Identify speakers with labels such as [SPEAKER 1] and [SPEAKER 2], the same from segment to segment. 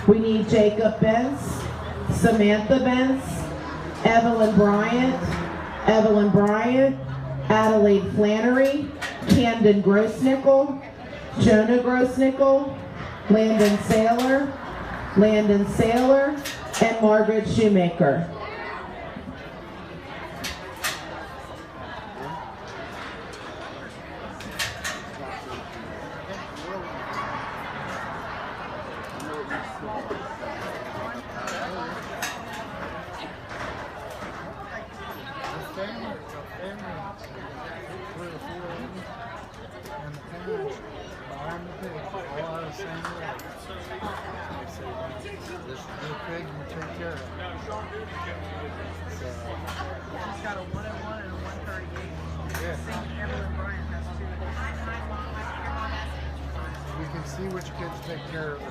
[SPEAKER 1] We need Jacob Bentz, Samantha Bentz, Evelyn Bryant, Adelaide Flannery, Camden Grossnickel, Jonah Grossnickel, Landon Saylor, and Margaret Shoemaker.
[SPEAKER 2] She's got a 101 and a 138. I think Evelyn Bryant has two.
[SPEAKER 3] We can see which kids take care of it.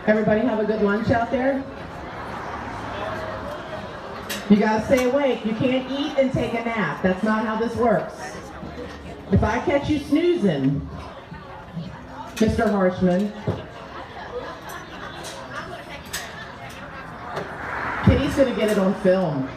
[SPEAKER 1] Everybody have a good lunch out there? You gotta stay awake. You can't eat and take a nap. That's not how this works. If I catch you snoozing, Mr. Harshman, Kitty's gonna get it on film.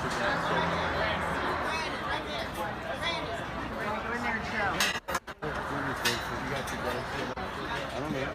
[SPEAKER 2] Go in there and show.
[SPEAKER 3] I don't know.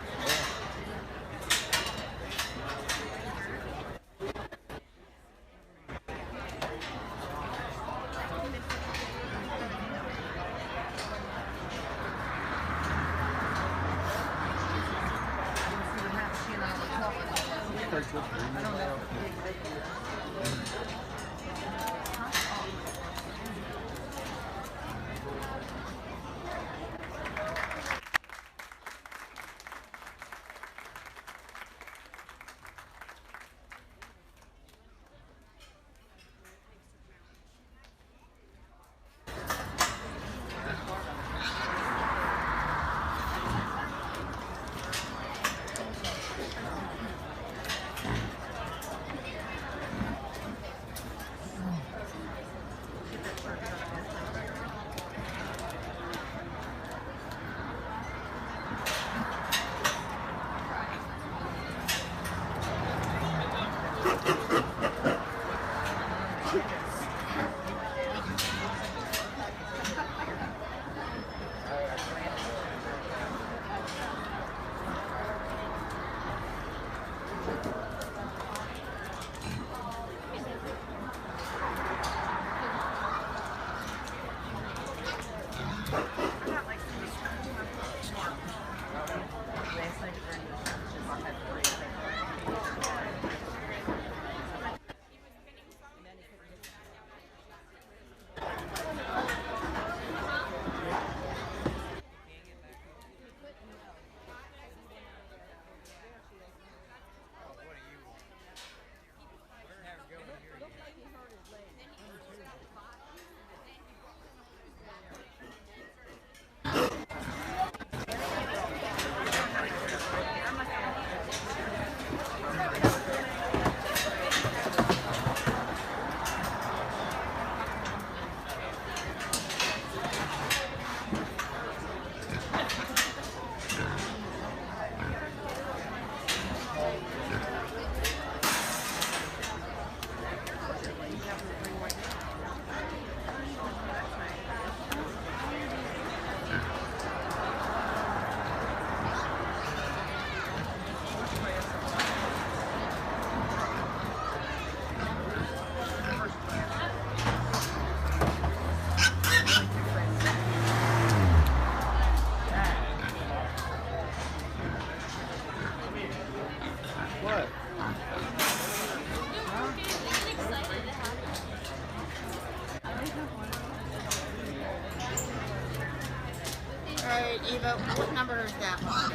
[SPEAKER 4] Alright, Eva, what number is that one?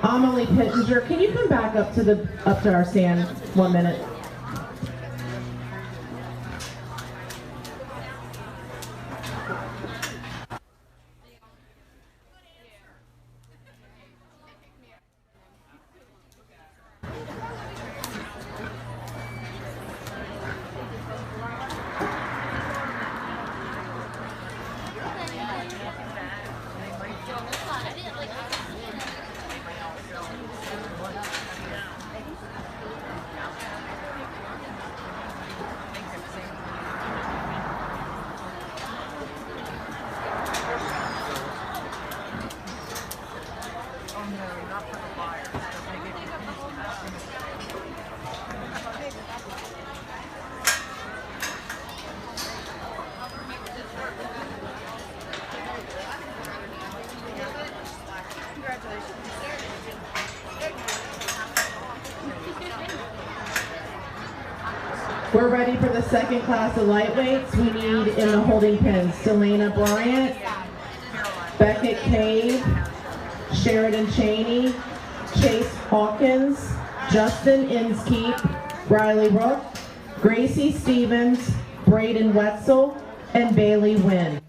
[SPEAKER 1] Amelie Pittenger, can you come back up to our stand 1 minute? We're ready for the second class of lightweights. We need in the holding pens, Delana Bryant, Beckett Cave, Sheridan Cheney, Chase Hawkins, Justin Inskeep, Riley Rook, Gracie Stevens, Braden Wetzel, and Bailey Wynn.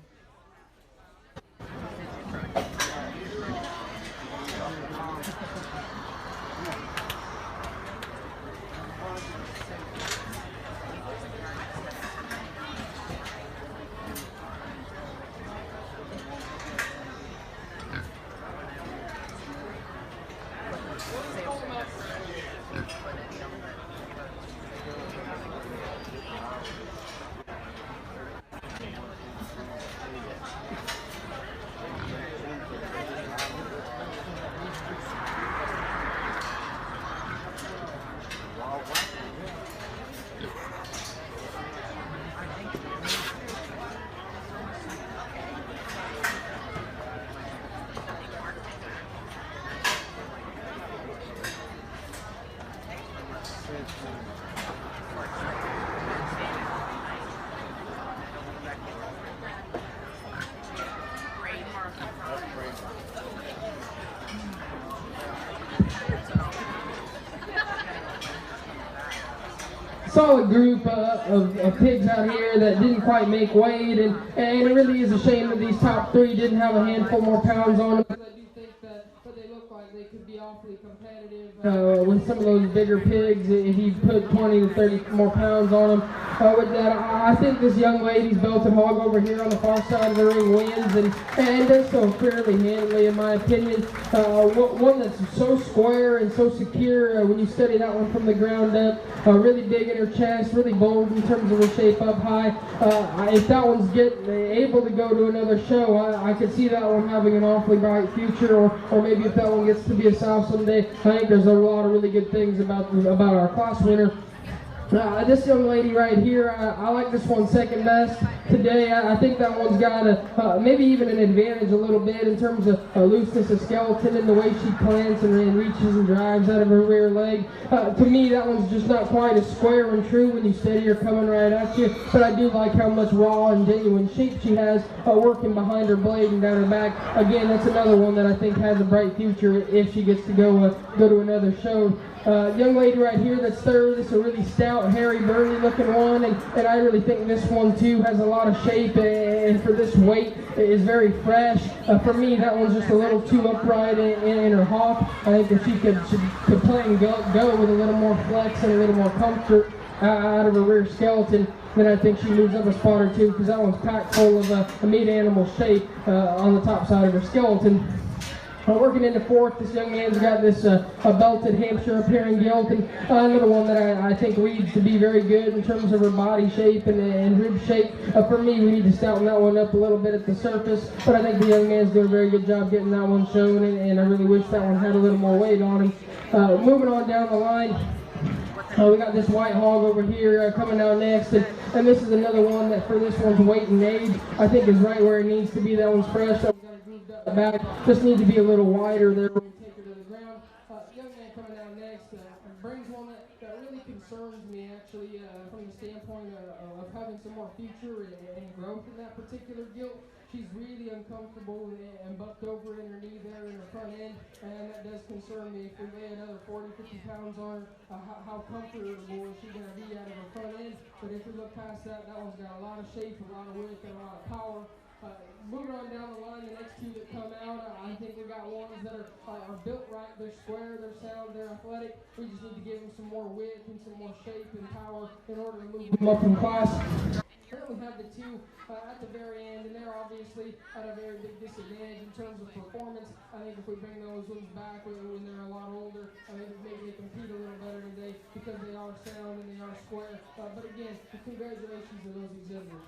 [SPEAKER 5] Solid group of pigs out here that didn't quite make weight, and it really is a shame that these top three didn't have a handful more pounds on them. I do think that they look like they could be awfully competitive with some of those bigger pigs if you put 20 to 30 more pounds on them. With that, I think this young lady's belted hog over here on the far side of the ring wins, and does so fairly handily in my opinion. One that's so square and so secure when you study that one from the ground up. Really big in her chest, really bold in terms of her shape up high. If that one's able to go to another show, I could see that one having an awfully bright future, or maybe if that one gets to be a sow someday. I think there's a lot of really good things about our class winner. This young lady right here, I like this one second best today. I think that one's got maybe even an advantage a little bit in terms of looseness of skeleton and the way she plants and reaches and drives out of her rear leg. To me, that one's just not quite as square and true when you steady her coming right at you, but I do like how much raw and genuine shape she has working behind her blade and down her back. Again, that's another one that I think has a bright future if she gets to go to another show. Young lady right here that's third, this is a really stout, hairy, burly looking one, and I really think this one too has a lot of shape, and for this weight is very fresh. For me, that one's just a little too upright in her hop. I think if she could play and go with a little more flex and a little more comfort out of her rear skeleton, then I think she moves up a spot or two, because that one's packed full of a meat animal shape on the top side of her skeleton. Working into fourth, this young man's got this a belted Hampshire up here in gilt, and another one that I think reads to be very good in terms of her body shape and rib shape. For me, we need to stouten that one up a little bit at the surface, but I think the young man's doing a very good job getting that one shown, and I really wish that one had a little more weight on him. Moving on down the line, we got this white hog over here coming out next, and this is another one that for this one's weight and age, I think is right where it needs to be. That one's fresh. The back just need to be a little wider there when we take her to the ground. Young man coming down next brings one that really concerns me actually from the standpoint of having some more future and growth in that particular gilt. She's really uncomfortable and bucked over in her knee there in her front end, and that does concern me. If we lay another 40, 50 pounds on her, how comfortable is she going to be out of her front end? But if we look past that, that one's got a lot of shape, a lot of width, and a lot of power. Moving on down the line, the next two that come out, I think we got ones that are built right. They're square, they're sound, they're athletic. We just need to give them some more width and some more shape and power in order to move them up in class. Then we have the two at the very end, and they're obviously at a very big disadvantage in terms of performance. I think if we bring those ones back when they're a lot older, I think maybe they compete a little better today because they are sound and they are square. But again, congratulations to those exhibitors.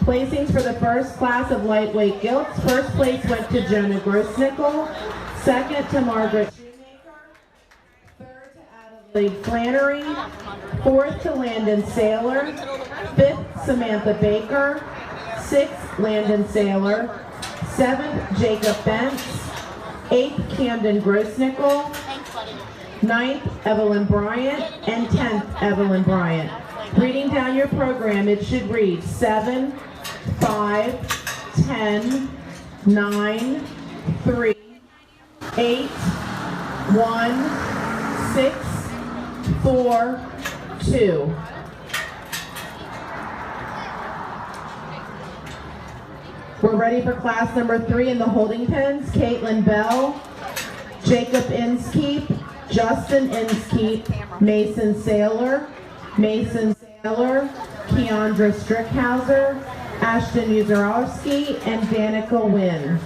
[SPEAKER 1] Placings for the first class of lightweight gilts. First place went to Jenna Grossnickel. Second to Margaret Shoemaker. Third to Adelaide Flannery. Fourth to Landon Saylor. Fifth, Samantha Baker. Sixth, Landon Saylor. Seventh, Jacob Bentz. Eighth, Camden Grossnickel. Ninth, Evelyn Bryant. And 10th, Evelyn Bryant. Reading down your program, it should read 7, 5, 10, 9, 3, 8, 1, 6, 4, 2. We're ready for class number 3 in the holding pens. Caitlin Bell, Jacob Inskeep, Justin Inskeep, Mason Saylor, Keandra Strickhauser, Ashton Uzorowski, and Danica Wynn.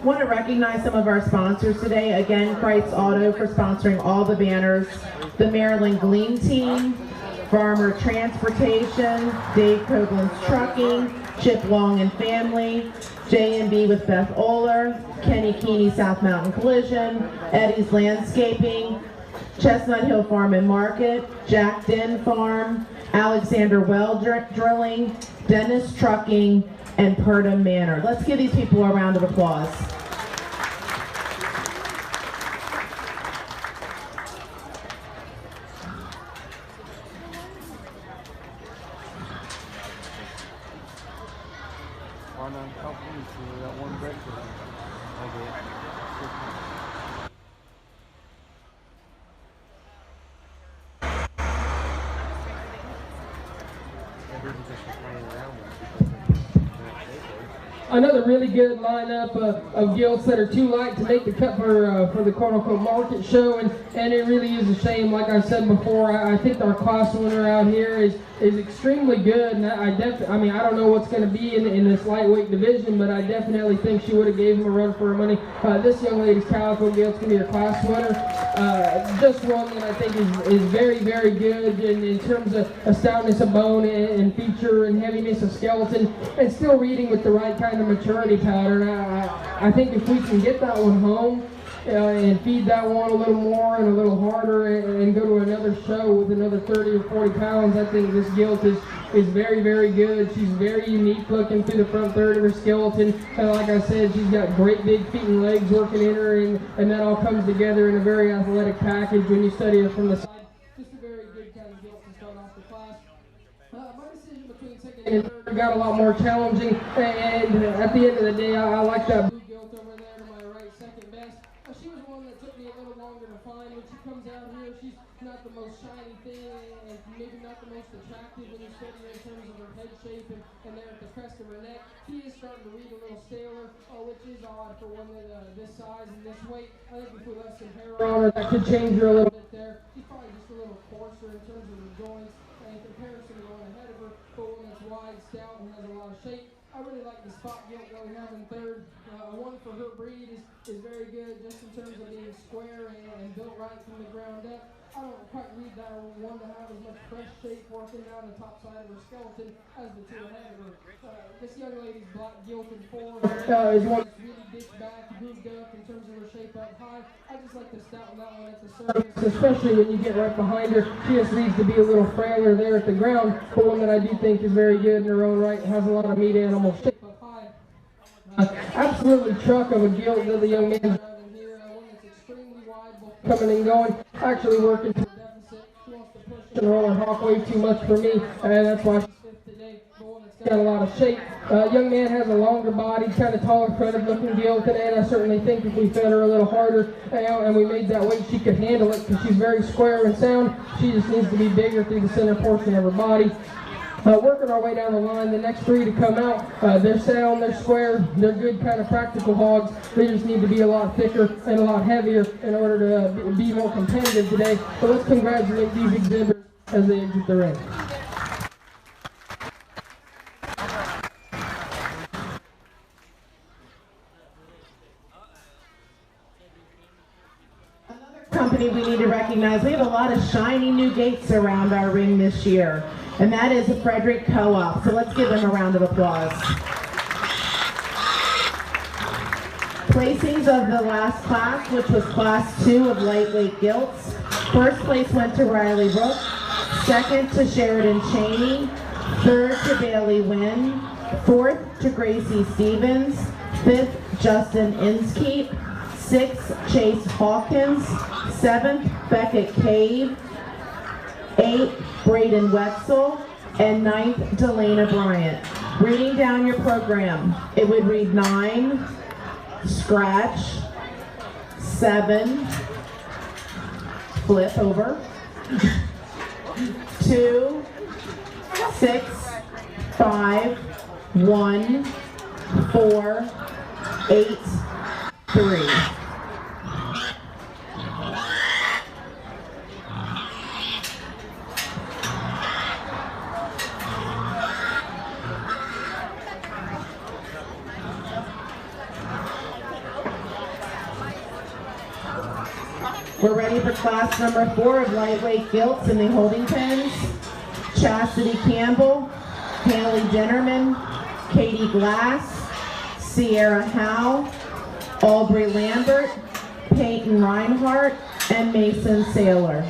[SPEAKER 1] Want to recognize some of our sponsors today. Again, Christ Auto for sponsoring all the banners. The Maryland Glean Team, Farmer Transportation, Dave Copeland's Trucking, Chip Long and Family, J&B with Beth Oler, Kenny Keeney South Mountain Collision, Eddie's Landscaping, Chestnut Hill Farm and Market, Jack Den Farm, Alexander Well Drilling, Dennis Trucking, and Purdom Manor. Let's give these people a round of applause.
[SPEAKER 5] Another really good lineup of gilts that are too light to make the cut for the quote-unquote market show, and it really is a shame. Like I said before, I think our class winner out here is extremely good, and I don't know what's going to be in this lightweight division, but I definitely think she would have gave him a run for her money. This young lady's calico gilt's going to be her class winner. Just one that I think is very, very good in terms of stoutness of bone and feature and heaviness of skeleton, and still reading with the right kind of maturity pattern. I think if we can get that one home and feed that one a little more and a little harder and go to another show with another 30 or 40 pounds, I think this gilt is very, very good. She's very unique looking through the front third of her skeleton. Like I said, she's got great big feet and legs working in her, and that all comes together in a very athletic package when you study her from the side. Just a very good kind of gilt to start off the class. My decision between second and third got a lot more challenging, and at the end of the day, I like that blue gilt over there to my right, second best. She was one that took me a little longer to find. When she comes out here, she's not the most shiny thing, and maybe not the most attractive when you study her in terms of her head shape and there at the crest of her neck. She is starting to read a little staler, which is odd for one that this size and this weight. I think if we left some hair on her, that could change her a little bit there. She's probably just a little coarser in terms of her joints in comparison to one ahead of her, but one that's wide, stout, and has a lot of shape. I really like the spot gilt that we have in third. One for her breed is very good just in terms of being square and built right from the ground up. I don't quite read that one to have as much fresh shape working down the top side of her skeleton as the two ahead of her. This young lady's black gilt in four is one that's really ditched back, grooved up in terms of her shape up high. I just like to stout that one at the surface, especially when you get right behind her. She just needs to be a little frailer there at the ground, but one that I do think is very good in her own right, has a lot of meat animal shape up high. Absolutely truck of a gilt that the young man's driving here, one that's extremely wide, both coming and going, actually working to the deficit. wants to push and roll and hawk way too much for me, and that's why she's fifth today. The one that's got a lot of shape. Young man has a longer body, kind of taller, credit looking deal today, and I certainly think if we fed her a little harder and we made that weight, she could handle it because she's very square and sound. She just needs to be bigger through the center portion of her body. Working our way down the line, the next three to come out, they're sound, they're square, they're good kind of practical hogs. They just need to be a lot thicker and a lot heavier in order to be more competitive today. So let's congratulate these exhibitors as they exit the ring.
[SPEAKER 1] Company we need to recognize. We have a lot of shiny new gates around our ring this year, and that is the Frederick Co-op. So let's give them a round of applause. Placings of the last class, which was class 2 of lightweight gilts. First place went to Riley Rook, second to Sheridan Cheney, third to Bailey Wynn, fourth to Gracie Stevens, fifth Justin Inskeep, 6th, Chase Hawkins, 7th, Beckett Cave, 8th, Braden Wetzel, and 9th, Delana Bryant. Reading down your program, it would read 9, scratch, 7, flip over, 2, 6, 5, 1, 4, 8, 3. We're ready for class number 4 of lightweight gilts in the holding pens. Chastity Campbell, Haley Dinnerman, Katie Glass, Sierra Howe, Aubrey Lambert, Peyton Reinhardt, and Mason Saylor.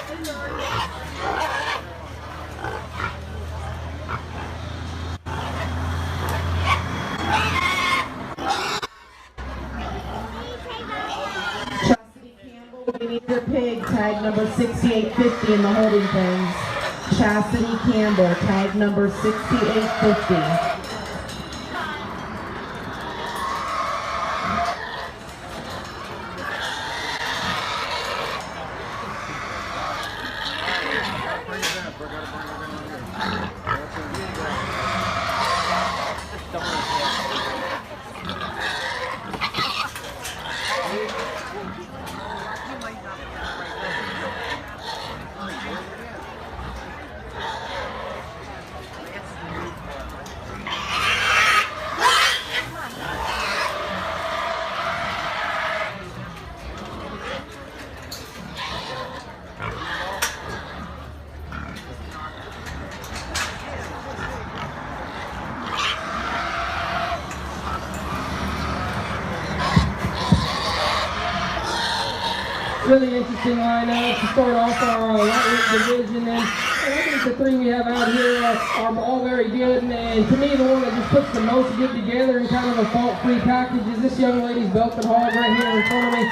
[SPEAKER 1] We need your pig, tag number 6850 in the holding pens. Chastity Campbell, tag number 6850.
[SPEAKER 5] Really interesting lineup to start off our lightweight division, and I think the three we have out here are all very good. And to me, the one that just puts the most good together and kind of a fault-free package is this young lady's belted hog right here in front of me.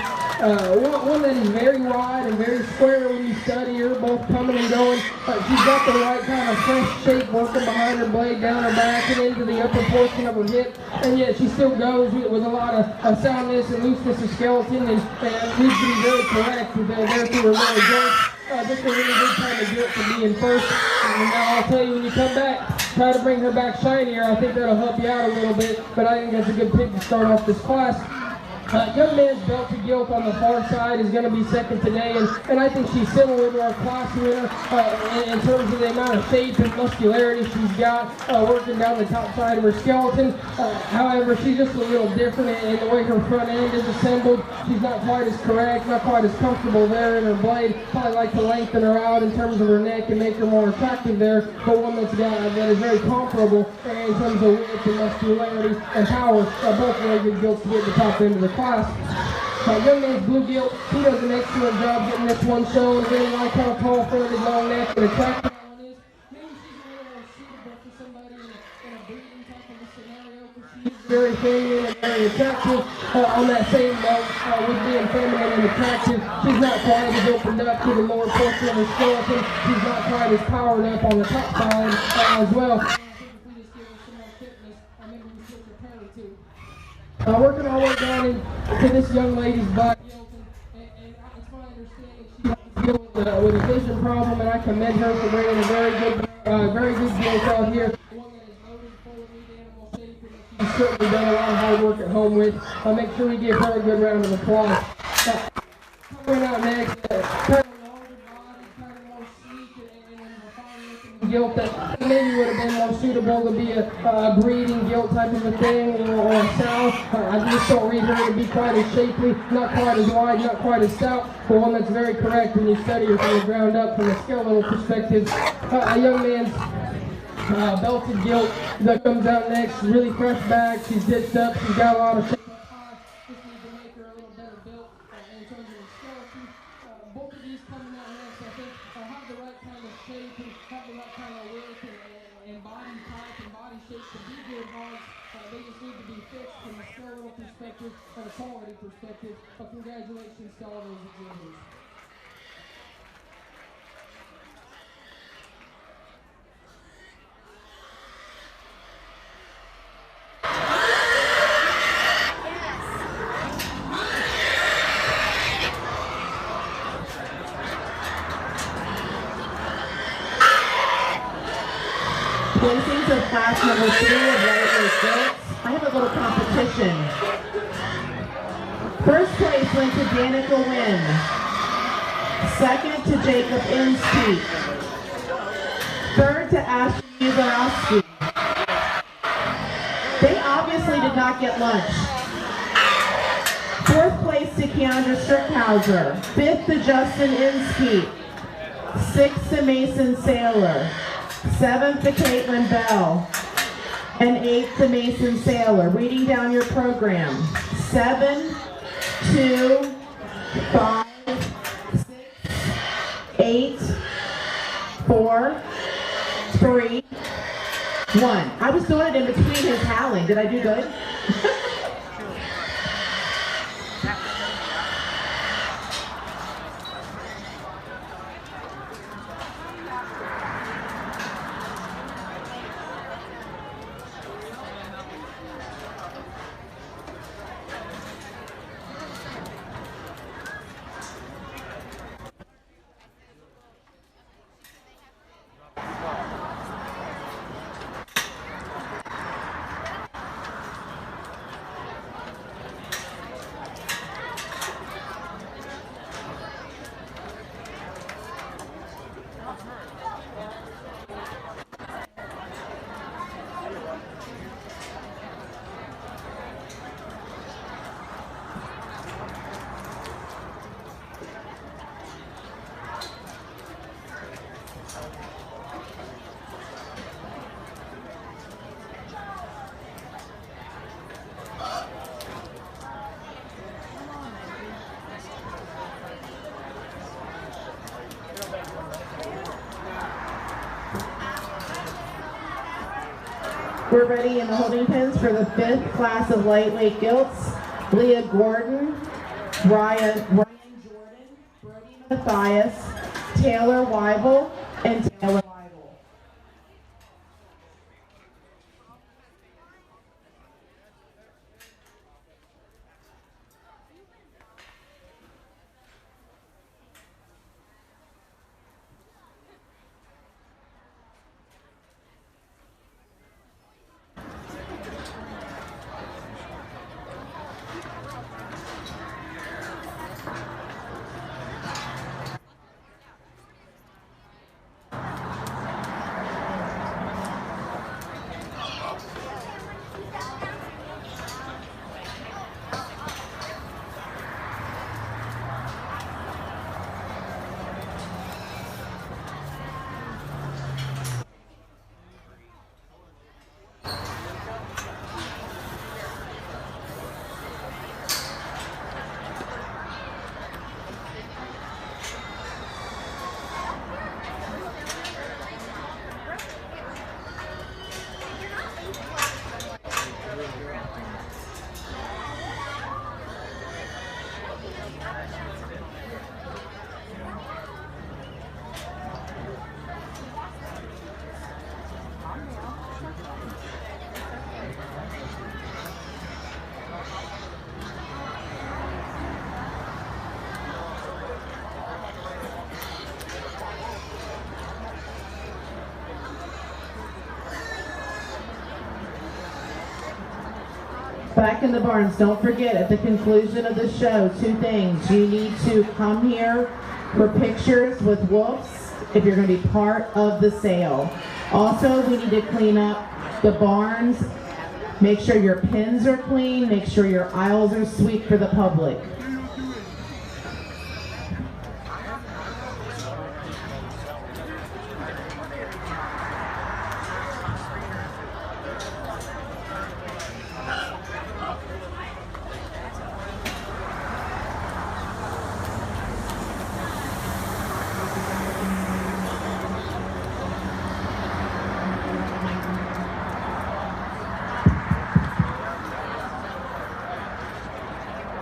[SPEAKER 5] One that is very wide and very square when you study her, both coming and going. She's got the right kind of fresh shape working behind her blade, down her back and into the upper portion of her hip, and yet she still goes with a lot of soundness and looseness of skeleton, and needs to be very correct with there through her lower joints. Just a really good time to do it for being first. And now I'll tell you, when you come back, try to bring her back shinier. I think that'll help you out a little bit, but I think that's a good pick to start off this class. Young man's belted gilt on the far side is going to be second today, and I think she's similar to our class winner in terms of the amount of shape and muscularity she's got working down the top side of her skeleton. However, she's just a little different in the way her front end is assembled. She's not quite as correct, not quite as comfortable there in her blade. Probably like to lengthen her out in terms of her neck and make her more attractive there, but one that is very comparable in terms of width and muscularity and power. Both very good gilts to get the top end of the class. Young man's blue gilt, he does an excellent job getting this one shown. Really like how tall, fronted, long neck, and attractive one is. Maybe she's a little more suitable for somebody in a breeding type of a scenario, because she is very feminine and very attractive. On that same note, with being feminine and attractive, she's not quite as opened up to the lower portion of her skeleton. She's not quite as powered up on the top side as well. I think if we just give her some more fitness, maybe we should prepare her to. Working our way down into this young lady's body, and it's my understanding she has to deal with a vision problem, and I commend her for bringing a very good gilt out here. One that is loaded full of neat animal shape, and she's certainly done a lot of hard work at home with. Make sure we give her a good round of applause. Coming out next, kind of longer body, kind of more sleek, and a fine-looking gilt that maybe would have been more suitable to be a breeding gilt type of a thing, or a sow. I just don't read her to be quite as shapely, not quite as wide, not quite as stout, but one that's very correct when you study her from the ground up from a skeletal perspective. A young man's belted gilt that comes out next, really fresh back, she's ditched up, she's got a lot of shape up high. Just need to make her a little better built in terms of her skeleton. Both of these coming out next, I think, have the right kind of shape and have the right kind of width and body type and body shape to be good hogs. They just need to be fixed from a skeletal perspective and a quality perspective. But congratulations to all those examiners.
[SPEAKER 1] Placings of class number 3 of lightweight gilts. I have a little competition. First place went to Danica Wynn. Second to Jacob Inskeep. Third to Ashley Ugarowski. They obviously did not get lunch. Fourth place to Keandra Strickhauser. Fifth to Justin Inskeep. Sixth to Mason Saylor. Seventh to Caitlin Bell, and eighth to Mason Saylor. Reading down your program. 7, 2, 5, 6, 8, 4, 3, 1. I was doing it in between his howling. Did I do good? We're ready in the holding pens for the 5th class of lightweight gilts. Leah Gordon, Ryan Jordan, Brody Mathias, Taylor Weibel, and Taylor Weibel. Back in the barns, don't forget at the conclusion of the show, 2 things. You need to come here for pictures with wolves if you're going to be part of the sale. Also, we need to clean up the barns. Make sure your pens are clean. Make sure your aisles are sweet for the public.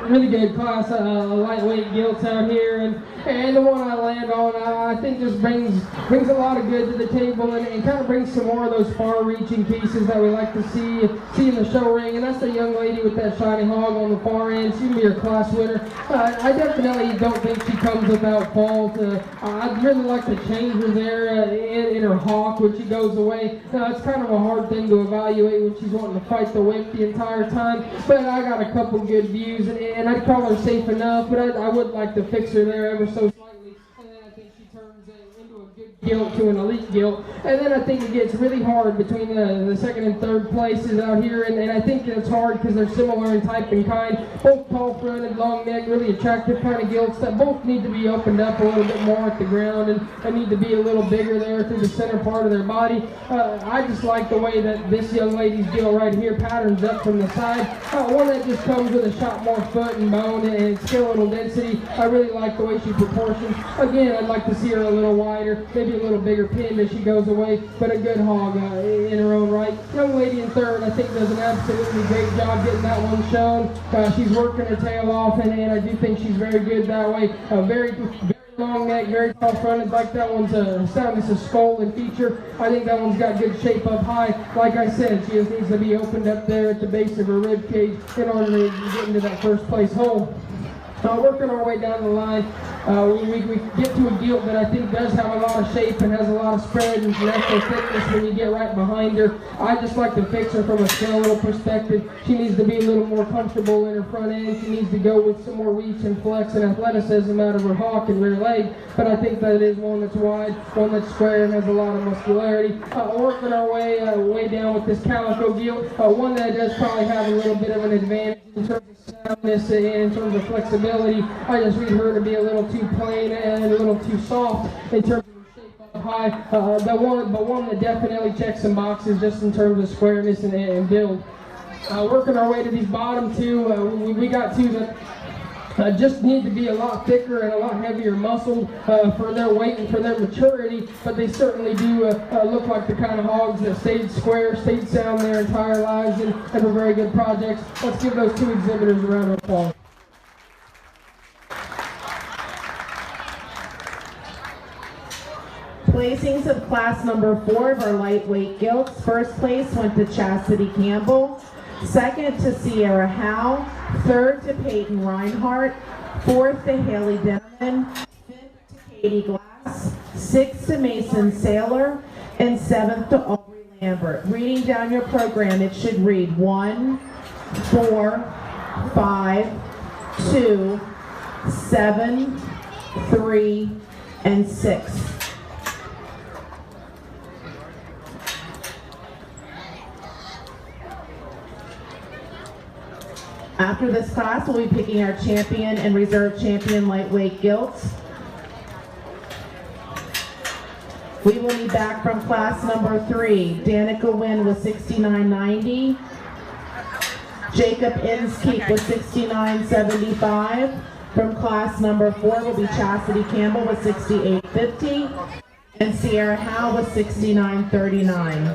[SPEAKER 5] Really good class lightweight gilts out here, and the one I land on, I think just brings a lot of good to the table, and kind of brings some more of those far-reaching pieces that we like to see in the show ring. And that's the young lady with that shiny hog on the far end. She can be your class winner. I definitely don't think she comes without fault. I'd really like to change her there in her hawk when she goes away. It's kind of a hard thing to evaluate when she's wanting to fight the whip the entire time, but I got a couple good views, and I'd call her safe enough, but I would like to fix her there ever so slightly, and then I think she turns into a good gilt to an elite gilt. And then I think it gets really hard between the second and third places out here, and I think it's hard because they're similar in type and kind. Both tall-fronted, long neck, really attractive kind of gilts that both need to be opened up a little bit more at the ground, and need to be a little bigger there through the center part of their body. I just like the way that this young lady's gilt right here patterns up from the side. One that just comes with a shot more foot and bone and skeletal density. I really like the way she proportions. Again, I'd like to see her a little wider, maybe a little bigger pin as she goes away, but a good hog in her own right. Young lady in third, I think, does an absolutely great job getting that one shown. She's working her tail off, and I do think she's very good that way. Very long neck, very tall fronted, like that one's soundness of skull and feature. I think that one's got good shape up high. Like I said, she just needs to be opened up there at the base of her rib cage in order to get into that first place hole. Working our way down the line, we get to a gilt that I think does have a lot of shape and has a lot of spread and natural thickness when you get right behind her. I just like to fix her from a skeletal perspective. She needs to be a little more comfortable in her front end. She needs to go with some more reach and flex and athleticism out of her hock and rear leg. But I think that it is one that's wide, one that's square, and has a lot of muscularity. Working our way down with this calico gilt, one that does probably have a little bit of an advantage in terms of soundness and in terms of flexibility. I just need her to be a little too plain and a little too soft in terms of her shape up high. But one that definitely checks some boxes just in terms of squareness and build. Working our way to these bottom two, we got two that just need to be a lot thicker and a lot heavier muscled for their weight and for their maturity, but they certainly do look like the kind of hogs that stayed square, stayed sound their entire lives, and were very good projects. Let's give those two exhibitors a round of applause.
[SPEAKER 1] Placings of class number 4 of our lightweight gilts. First place went to Chastity Campbell. Second to Sierra Howe. Third to Peyton Reinhardt. Fourth to Haley Denman. Fifth to Katie Glass. Sixth to Mason Saylor. And seventh to Aubrey Lambert. Reading down your program, it should read 1, 4, 5, 2, 7, 3, and 6. After this class, we'll be picking our champion and reserve champion lightweight gilts. We will be back from class number 3. Danica Wynn with 69.90. Jacob Inskeep with 69.75. From class number 4 will be Chastity Campbell with 68.50. And Sierra Howe with 69.39.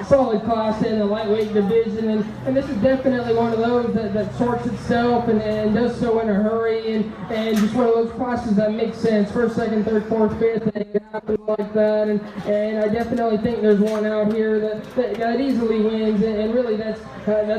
[SPEAKER 5] Solid class in the lightweight division, and this is definitely one of those that sorts itself and does so in a hurry, and just one of those classes that makes sense. First, second, third, fourth, fifth, and it happens like that, and I definitely think there's one out here that easily wins, and really that's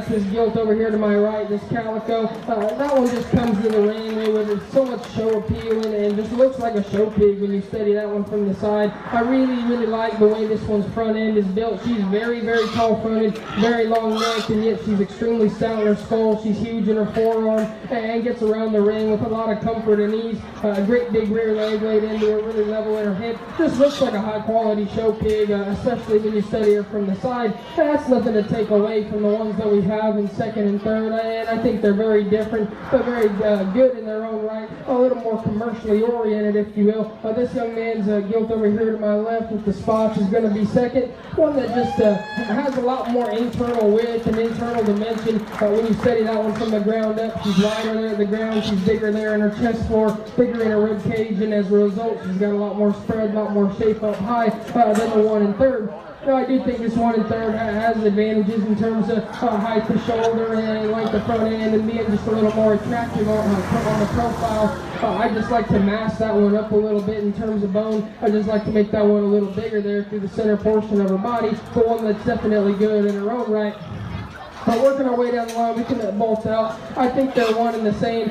[SPEAKER 5] this gilt over here to my right, this calico. That one just comes to the ring with so much show appeal and just looks like a show pig when you study that one from the side. I really like the way this one's front end is built. She's very tall fronted, very long necked, and yet she's extremely stout in her skull. She's huge in her forearm and gets around the ring with a lot of comfort and ease. Great big rear leg laid into her, really level in her hip. Just looks like a high quality show pig, especially when you study her from the side. That's nothing to take away from the ones that we have in second and third, and I think they're very different, but very good in their own right. A little more commercially oriented, if you will. This young man's gilt over here to my left with the spots is going to be second. One that just has a lot more internal width and internal dimension. When you study that one from the ground up, she's wider there at the ground, she's bigger there in her chest floor, bigger in her rib cage, and as a result, she's got a lot more spread, a lot more shape up high than the 1 1/3. No, I do think this 1 1/3 has advantages in terms of height to shoulder and length of front end and being just a little more attractive on the profile. I just like to mask that one up a little bit in terms of bone. I just like to make that one a little bigger there through the center portion of her body, but one that's definitely good in her own right. But working our way down the line, we can bolt out. I think they're one and the same.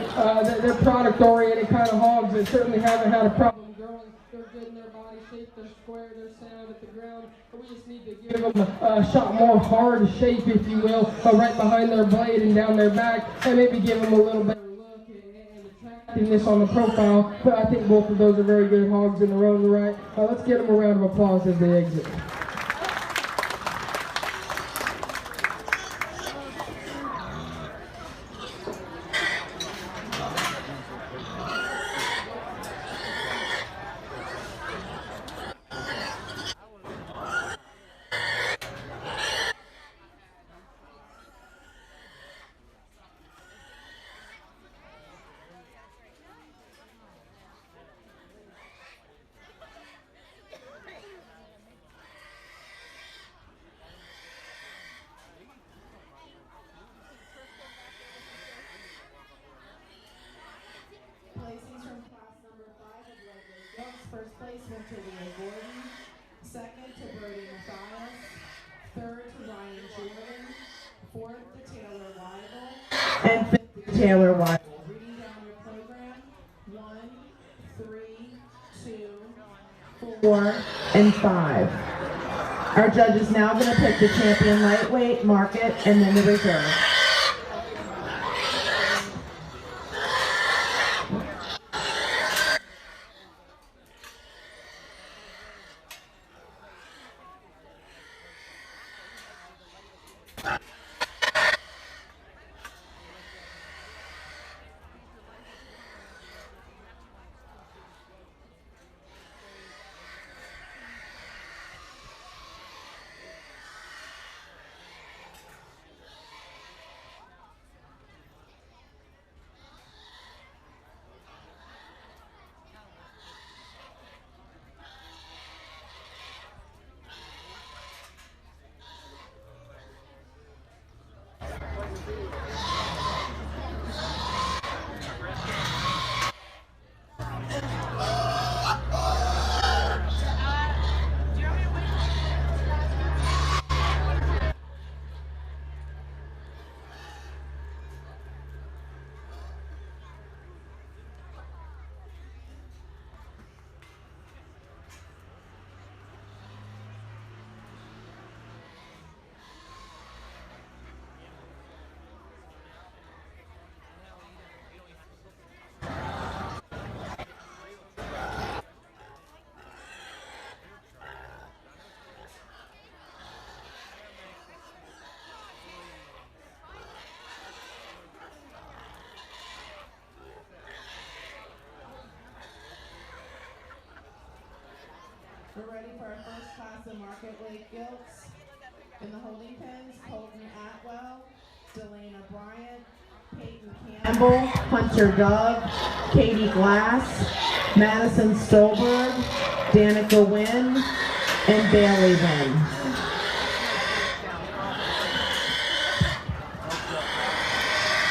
[SPEAKER 5] They're product-oriented kind of hogs that certainly haven't had a problem growing. They're good in their body shape, they're square, they're sound at the ground. We just need to give them a shot more hard shape, if you will, right behind their blade and down their back, and maybe give them a little better look and attractiveness on the profile. But I think both of those are very good hogs in their own right. Let's give them a round of applause as they exit.
[SPEAKER 1] Placings from class number 5 of lightweight goats. First place went to Leah Gordon. Second to Brody Mathias. Third to Ryan Jordan. Fourth to Taylor Weibel. And fifth to Taylor Weibel. Reading down your program. 1, 3, 2, 4, and 5. Our judge is now going to pick the champion lightweight, mark it, and then the reserve. We're ready for our first class of market weight gilts. In the holding pens, Colton Atwell, Delana Bryant, Peyton Campbell, Hunter Dove, Katie Glass, Madison Stolberg, Danica Wynn, and Bailey Wynn.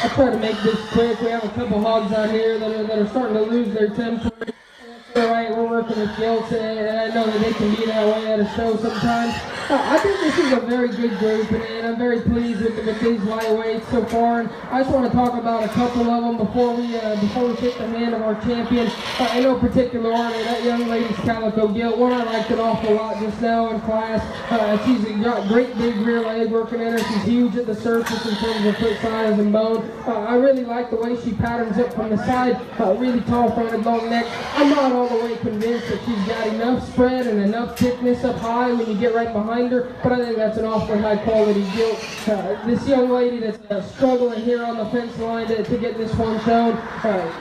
[SPEAKER 5] I'll try to make this quick. We have a couple hogs out here that are starting to lose their temper. All right, we're working with gilts, and I know that they can be that way at a show sometimes. I think this is a very good group, and I'm very pleased with these lightweights so far. And I just want to talk about a couple of them before we take the hand of our champion. In no particular order, that young lady's Calico Gilt. One I liked an awful lot just now in class. She's got great big rear leg working in her. She's huge at the surface in terms of foot size and bone. I really like the way she patterns up from the side. Really tall fronted, long neck. I'm not all the way convinced convinced that she's got enough spread and enough thickness up high when you get right behind her, but I think that's an awfully high quality gilt. This young lady that's struggling here on the fence line to get this one shown,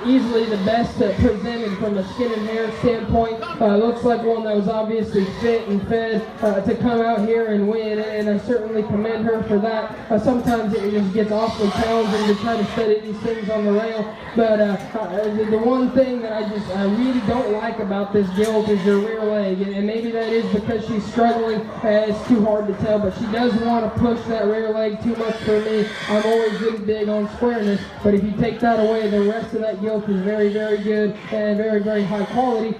[SPEAKER 5] easily the best presented from a skin and hair standpoint. Looks like one that was obviously fit and fed to come out here and win, and I certainly commend her for that. Sometimes it just gets awfully challenging to try to study these things on the rail, but the one thing that I really don't like about this gilt is her rear leg, and maybe that is because she's struggling. It's too hard to tell, but she does want to push that rear leg too much for me. I'm always really big on squareness, but if you take that away, the rest of that gilt is very, very good and very, very high quality.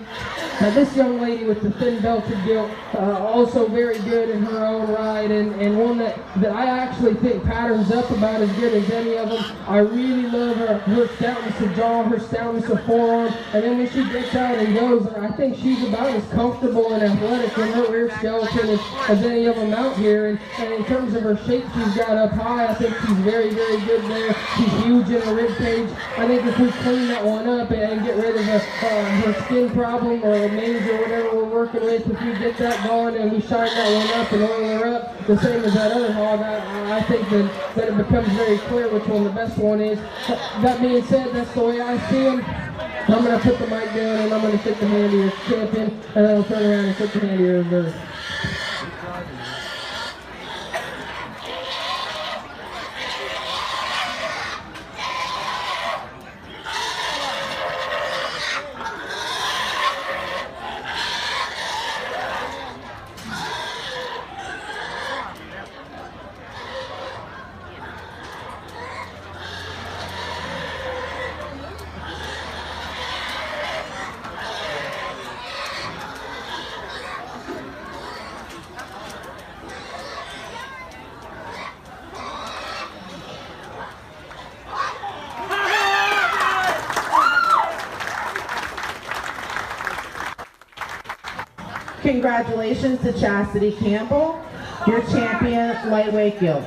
[SPEAKER 5] This young lady with the thin belted gilt, also very good in her own right, and one that I actually think patterns up about as good as any of them. I really love her stoutness of jaw, her stoutness of forearm, and then when she gets out and goes, I think she's about as comfortable and athletic in her rear skeleton as any of them out here. And in terms of her shape she's got up high, I think she's very, very good there. She's huge in the rib cage. I think if we clean that one up and get rid of her skin problem or a mange or whatever we're working with, if we get that going and we shine that one up and oil her up, the same as that other hog, I think that it becomes very clear which one the best one is. That being said, that's the way I see them. I'm going to put the mic down and I'm going to shake the hand of your champion, and then I'll turn around and shake the hand of your reserve.
[SPEAKER 1] Congratulations to Chastity Campbell, your champion lightweight gilt.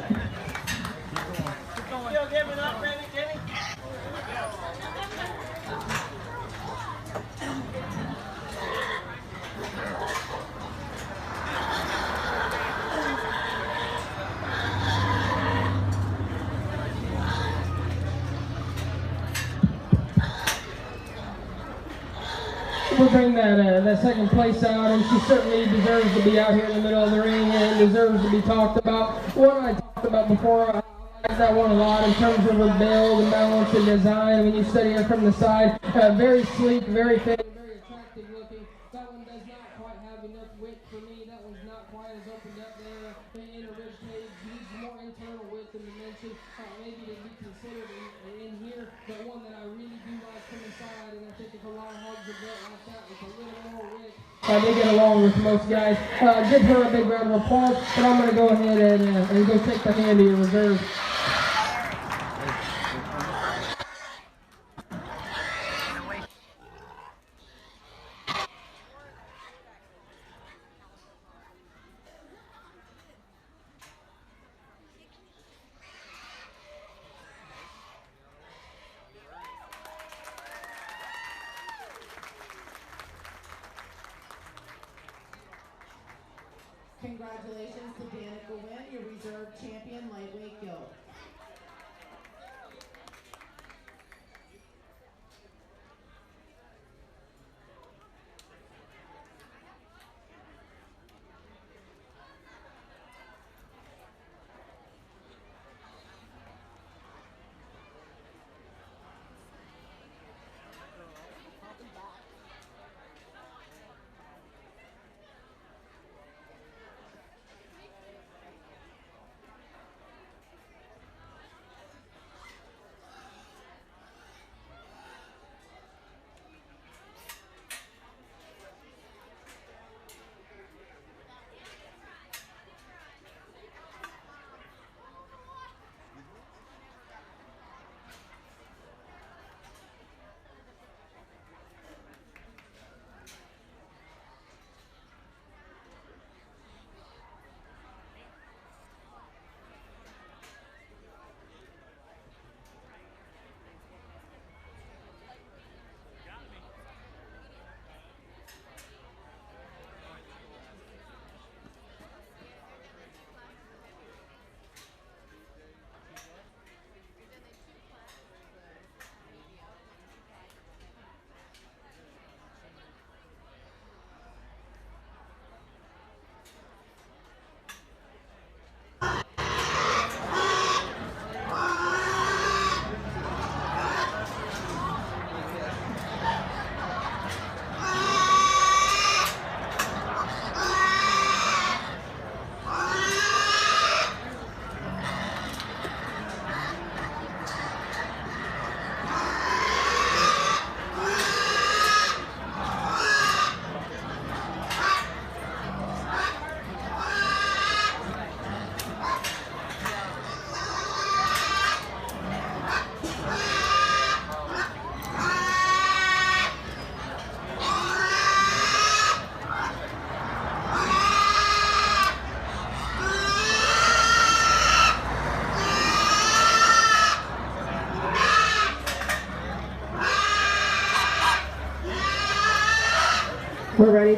[SPEAKER 5] We'll bring that second place out, and she certainly deserves to be out here in the middle of the ring and deserves to be talked about. One I talked about before, I like that one a lot in terms of her build and balance and design. When you study her from the side, very sleek, very thin, very attractive looking. That one does not quite have enough width for me. That one's not quite as opened up there in her rib cage. Needs more internal width and dimension, maybe to be considered in here. But one that I really do like from the side, and I think if a lot of hogs are built like that with a little more width, they get along with most guys. Give her a big round of applause, but I'm going to go ahead and go take the hand of your reserve.
[SPEAKER 1] Congratulations to Danica Wynn, your reserve champion lightweight gilt.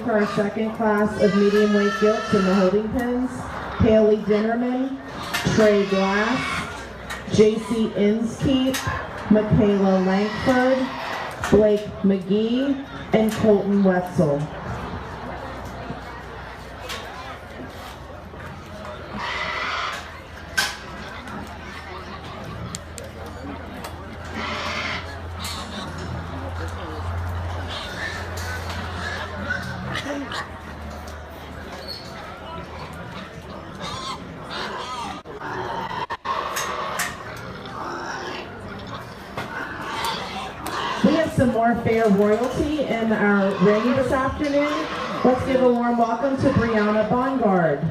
[SPEAKER 1] for our second class of medium weight gilts in the holding pens, Haley Dinnerman, Trey Glass, JC Inskeep, Michaela Langford, Blake McGee, and Colton Wetzel. We have some more fair royalty in our ring this afternoon. Let's give a warm welcome to Brianna Bongard.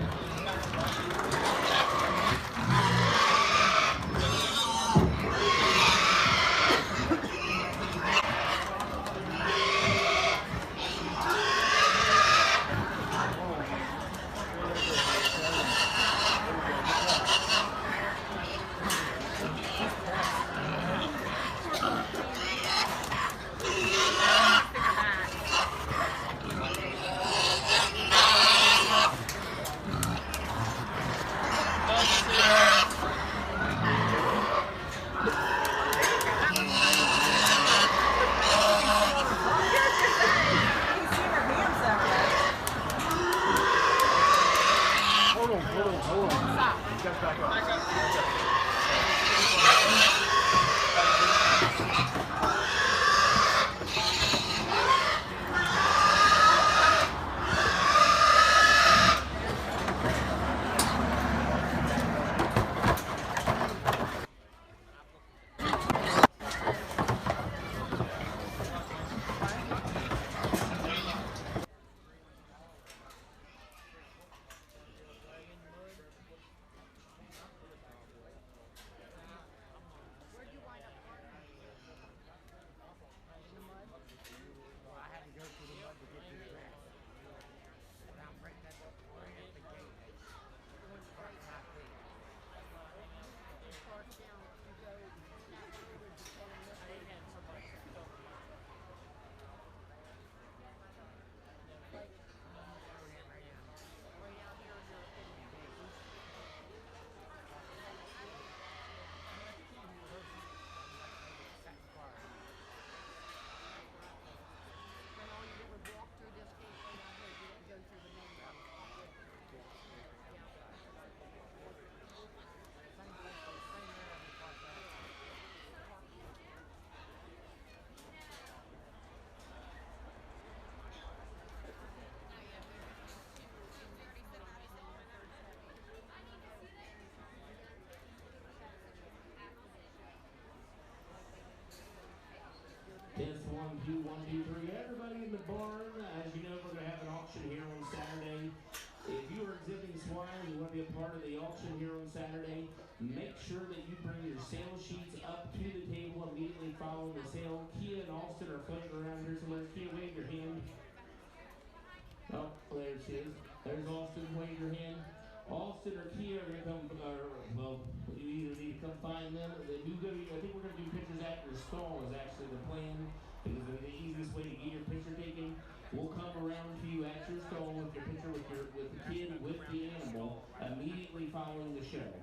[SPEAKER 6] Test 1, 2, 1, 2, 3. Everybody in the barn, as you know, we're going to have an auction here on Saturday. If you are exhibiting swine and you want to be a part of the auction here on Saturday, make sure that you bring your sales sheets up to the table immediately following the sale. Kia and Austin are floating around here somewhere. Kia, wave your hand. Oh, there she is. There's Austin, wave your hand. Austin or Kia are going to come, well, you either need to come find them. They do go, I think we're going to do pictures at your stall is actually the plan. Because the easiest way to get your picture taken, we'll come around to you at your stall with your picture with the kid, with the animal, immediately following the show.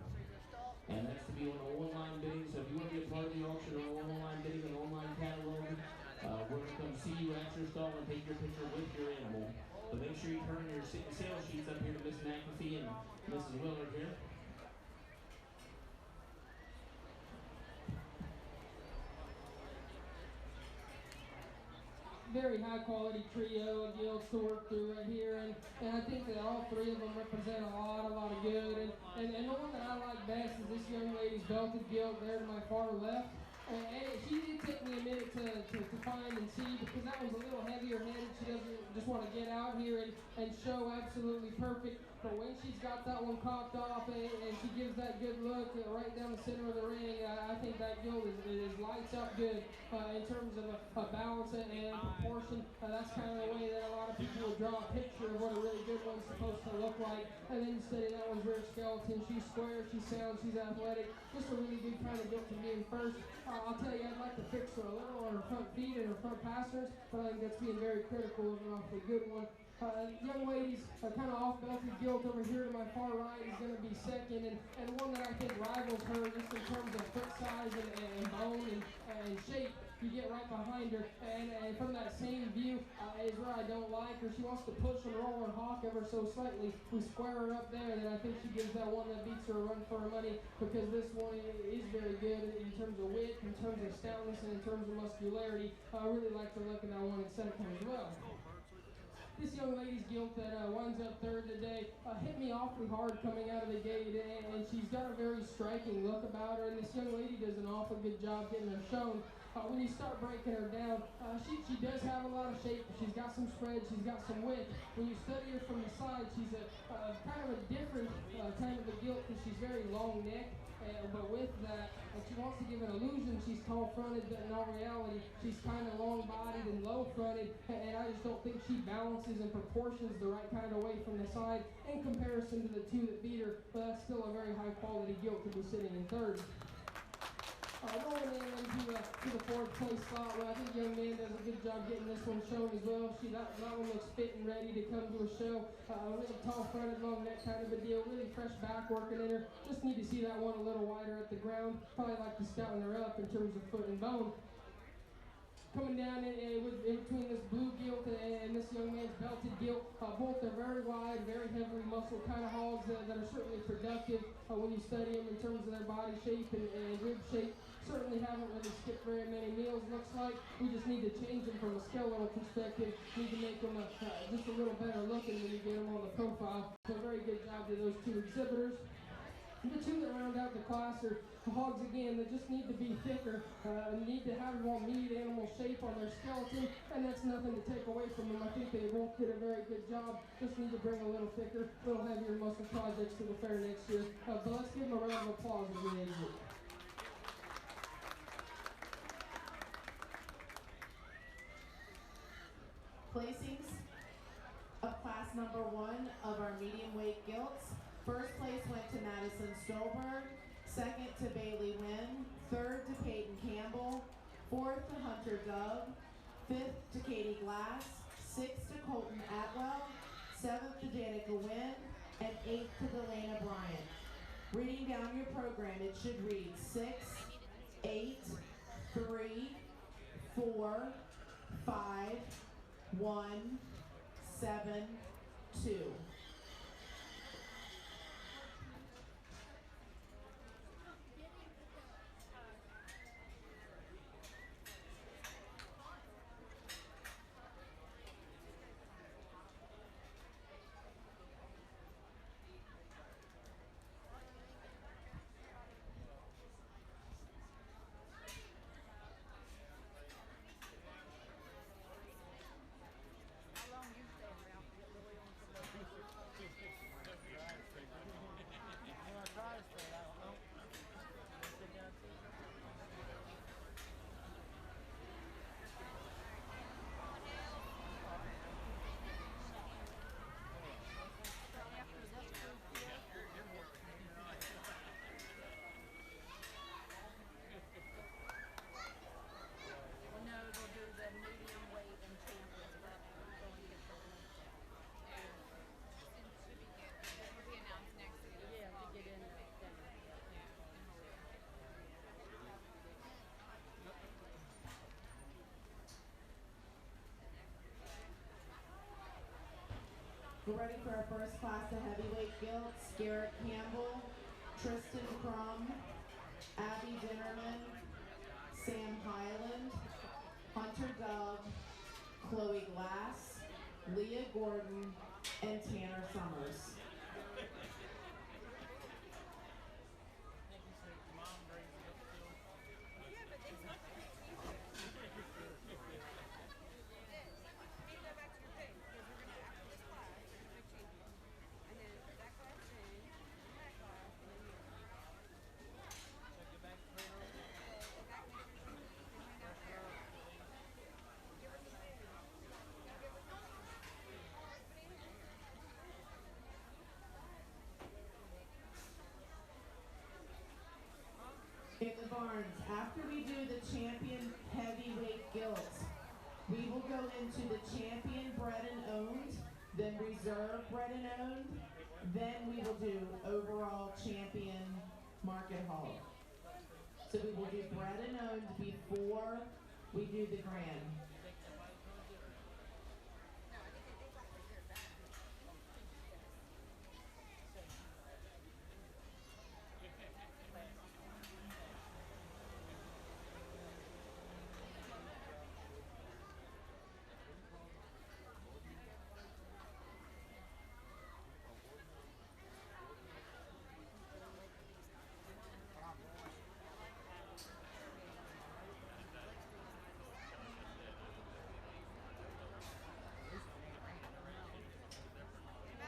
[SPEAKER 6] And that's to be on online bidding. So if you want to be a part of the auction or online bidding and online catalog, we're going to come see you at your stall and take your picture with your animal. But make sure you turn your sales sheets up here to Miss McAfee and Mrs. Willard here.
[SPEAKER 5] Very high quality trio of gilts to work through right here, and I think that all three of them represent a lot of good, and the one that I like best is this young lady's belted gilt there to my far left. And she did take me a minute to find and see, because that one's a little heavier headed. She doesn't just want to get out here and show absolutely perfect. But when she's got that one cocked off and she gives that good look right down the center of the ring, I think that gilt is lights up good in terms of a balance and proportion. That's kind of the way that a lot of people would draw a picture of what a really good one's supposed to look like. And then you study that one's rear skeleton. She's square, she's sound, she's athletic. Just a really good kind of gilt to be in first. I'll tell you, I'd like to fix her a little on her front feet and her front passers, but I think that's being very critical of an awfully good one. Young ladies, kind of off-belted gilt over here to my far right is going to be second, and one that I think rivals her just in terms of foot size and bone and shape. You get right behind her, and from that same view is where I don't like her. She wants to push and roll her hawk ever so slightly. We square her up there, and I think she gives that one that beats her a run for her money, because this one is very good in terms of width, in terms of stoutness, and in terms of muscularity. I really like the look of that one in second as well. This young lady's gilt that winds up third today hit me awfully hard coming out of the gate, and she's got a very striking look about her, and this young lady does an awful good job getting her shown. When you start breaking her down, she does have a lot of shape. She's got some spread, she's got some width. When you study her from the side, she's a kind of a different kind of a gilt, because she's very long neck, but with that, she wants to give an illusion she's tall fronted, but in all reality, she's kind of long bodied and low fronted, and I just don't think she balances and proportions the right kind of way from the side in comparison to the two that beat her, but that's still a very high quality gilt to be sitting in third. Rolling into the fourth place slot, where I think young man does a good job getting this one shown as well. That one looks fit and ready to come to a show. Really tall fronted, long neck kind of a deal. Really fresh back working in her. Just need to see that one a little wider at the ground. Probably like to stouten her up in terms of foot and bone. Coming down in between this blue gilt and this young man's belted gilt, both are very wide, very heavily muscled kind of hogs that are certainly productive when you study them in terms of their body shape and rib shape. Certainly haven't really skipped very many meals, looks like. We just need to change them from a skeletal perspective. Need to make them just a little better looking when you get them on the profile. So a very good job to those two exhibitors. The two that round out the class are hogs again that just need to be thicker, need to have more meat animal shape on their skeleton, and that's nothing to take away from them. I think they both did a very good job. Just need to bring a little thicker, a little heavier muscle projects to the fair next year. But let's give them a round of applause as we exit.
[SPEAKER 1] Placings of class number 1 of our medium weight gilts. First place went to Madison Stolberg, second to Bailey Wynn, third to Peyton Campbell, fourth to Hunter Dove, fifth to Katie Glass, sixth to Colton Atwell, seventh to Danica Wynn, and eighth to Delana Bryant. Reading down your program, it should read 6, 8, 3, 4, 5, 1, 7, 2. We're ready for our first class of heavyweight gilts. Garrett Campbell, Tristan Crum, Abby Dinnerman, Sam Highland, Hunter Dove, Chloe Glass, Leah Gordon, and Tanner Summers. In the barns, after we do the champion heavyweight gilts, we will go into the champion bred and owned then reserve bred and owned, then we will do overall champion market hog. So we will do bred and owned before we do the grand.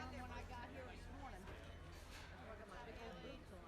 [SPEAKER 2] When I got here this morning, I got my big old boots on.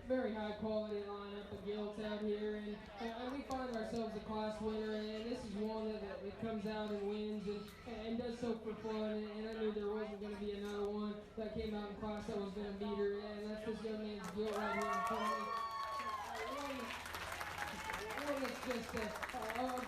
[SPEAKER 5] Very high quality lineup of gilts out here, and we find ourselves a class winner, and this is one that comes out and wins and does so for fun, and I knew there wasn't going to be another one that came out in class that was going to beat her, and that's this young man's gilt right here in front of me. One that's just a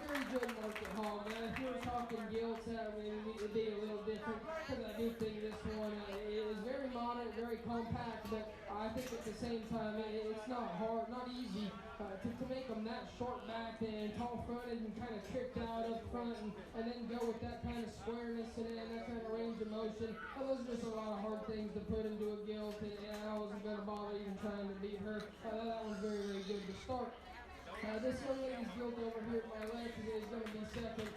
[SPEAKER 5] very good market hog. If you were talking gilts, it'd be a little different, because I do think this one is very moderate, very compact, but I think at the same time it's not hard, not easy to make them that short back and tall fronted and kind of tricked out up front and then go with that kind of squareness and that kind of range of motion. Those are just a lot of hard things to put into a gilt, and I wasn't going to bother even trying to beat her. That one's very, very good to start. This young lady's gilt over here at my left is going to be second.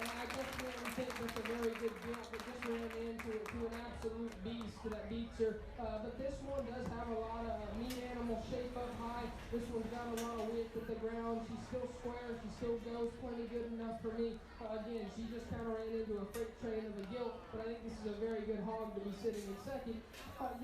[SPEAKER 5] And I definitely think that's a very good gilt, but just ran into an absolute beast that beats her. But this one does have a lot of meat animal shape up high. This one's got a lot of width at the ground. She's still square. She still goes plenty good enough for me. Again, she just kind of ran into a freight train of a gilt, but I think this is a very good hog to be sitting in second.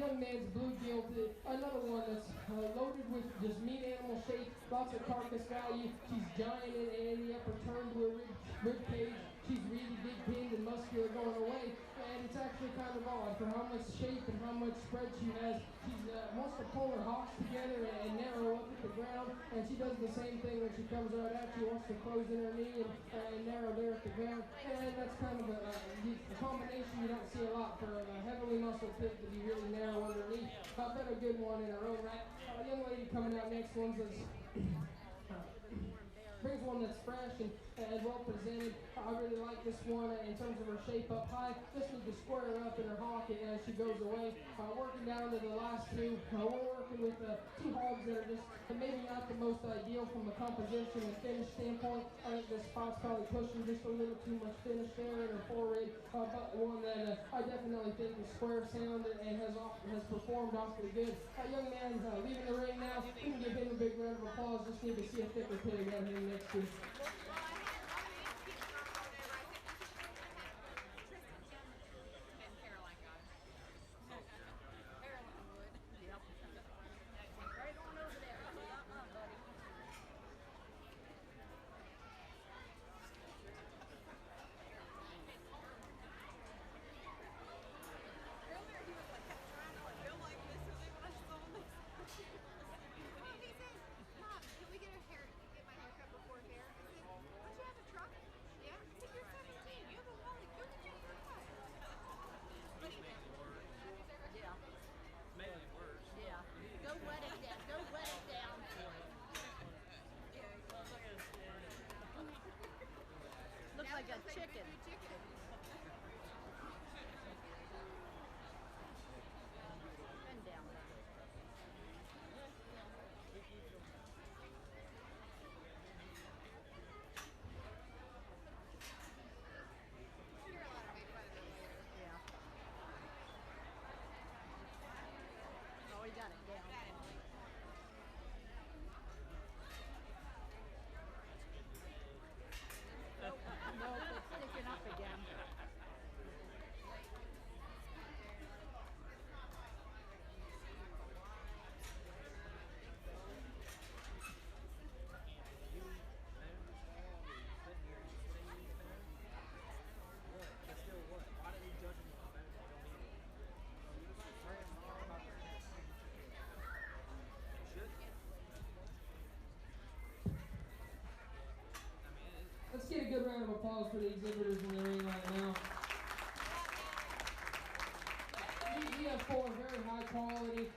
[SPEAKER 5] Young man's blue gilt, another one that's loaded with just meat animal shape, lots of carcass value. She's giant in the upper turn to her rib cage. She's really big pinned and muscular going away, and it's actually kind of odd for how much shape and how much spread she has. She wants to pull her hocks together and narrow up at the ground, and she does the same thing when she comes right at you. Wants to close in her knee and narrow there at the ground, and that's kind of a combination you don't see a lot for a heavily muscled pig to be really narrow underneath. But a good one in her own right. A young lady coming out next one's brings one that's fresh and well presented. I really like this one in terms of her shape up high. Just need to square her up in her hock as she goes away. Working down to the last two, we're working with two hogs that are just maybe not the most ideal from a composition and finish standpoint. I think this spot's probably pushing just a little too much finish there in her forehead, but one that I definitely think is square sound and has performed awfully good. Young man leaving the ring now. We can give him a big round of applause. Just need to see a thicker pig out here next to him.
[SPEAKER 2] Looks like a chicken. Bend down. Yeah. Oh, we got it down. No, it's sticking up again.
[SPEAKER 5] let's get a good round of applause for the exhibitors in the ring right now. We have 4 very high quality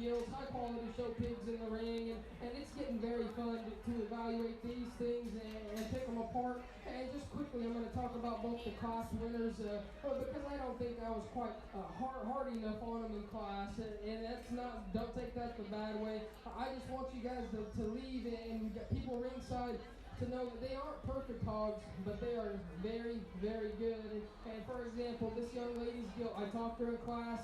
[SPEAKER 5] gilts, high quality show pigs in the ring, and it's getting very fun to evaluate these things and pick them apart. And just quickly, I'm going to talk about both the class winners because I don't think I was quite hard enough on them in class, and that's not, don't take that the bad way. I just want you guys to leave and people ringside to know that they aren't perfect hogs, but they are very, very good. And for example, this young lady's gilt, I talked to her in class,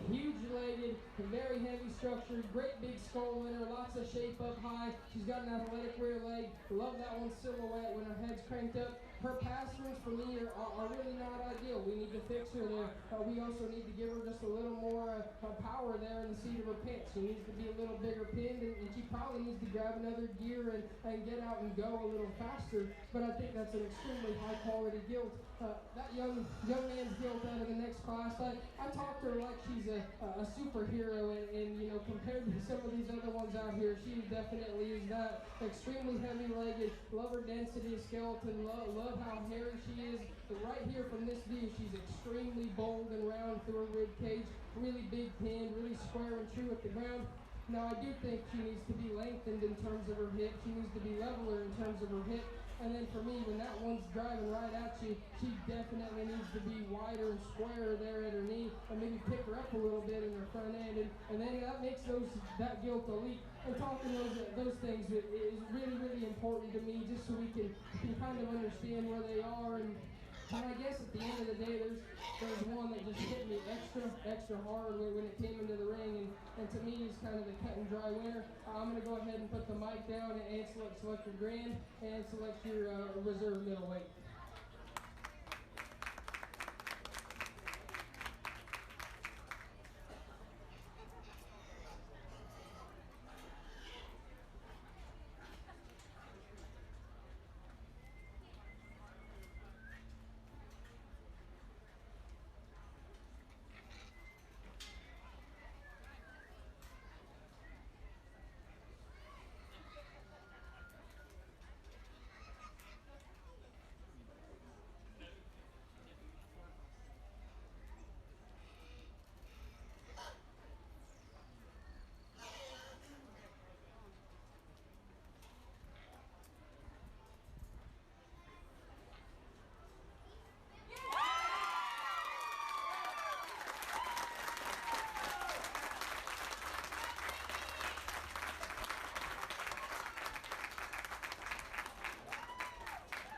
[SPEAKER 5] huge-legged, very heavy structured, great big skull in her, lots of shape up high. She's got an athletic rear leg. Love that one silhouette when her head's cranked up. Her pasterns for me are really not ideal. We need to fix her there. We also need to give her just a little more power there in the seat of her pants. She needs to be a little bigger pinned, and she probably needs to grab another gear and get out and go a little faster. But I think that's an extremely high quality gilt. That young man's gilt out of the next class, I talked to her like she's a superhero, and you know, compared to some of these other ones out here, she definitely is that. Extremely heavy-legged, love her density of skeleton, love how hairy she is. But right here from this view, she's extremely bold and round through her rib cage, really big pinned, really square and true at the ground. Now, I do think she needs to be lengthened in terms of her hip. She needs to be leveler in terms of her hip. And then for me, when that one's driving right at you, she definitely needs to be wider and squarer there at her knee, and maybe pick her up a little bit in her front end. And then that makes that gilt elite. And talking those things is really, really important to me, just so we can kind of understand where they are. And I guess at the end of the day, there's one that just hit me extra hard when it came into the ring, and to me is kind of the cut and dry winner. I'm going to go ahead and put the mic down and select your grand and select your reserve middleweight.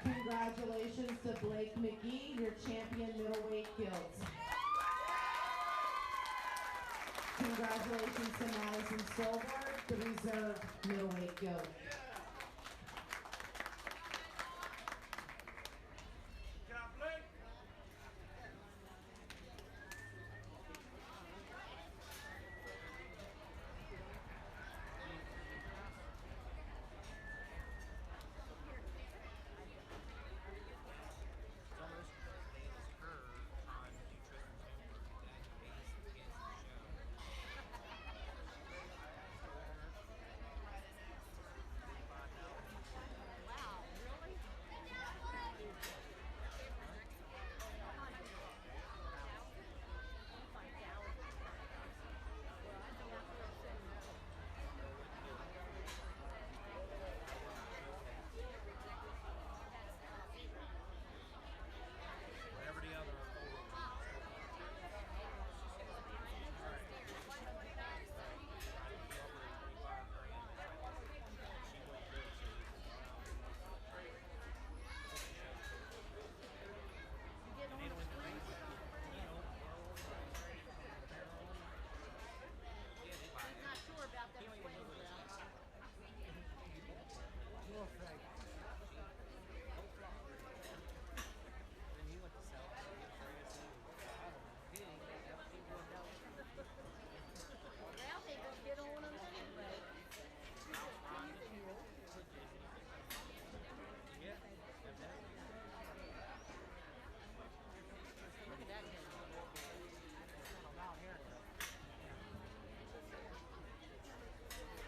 [SPEAKER 1] Congratulations to Blake McGee, your champion middleweight gilt. Congratulations to Madison Stolberg, the reserve middleweight gilt.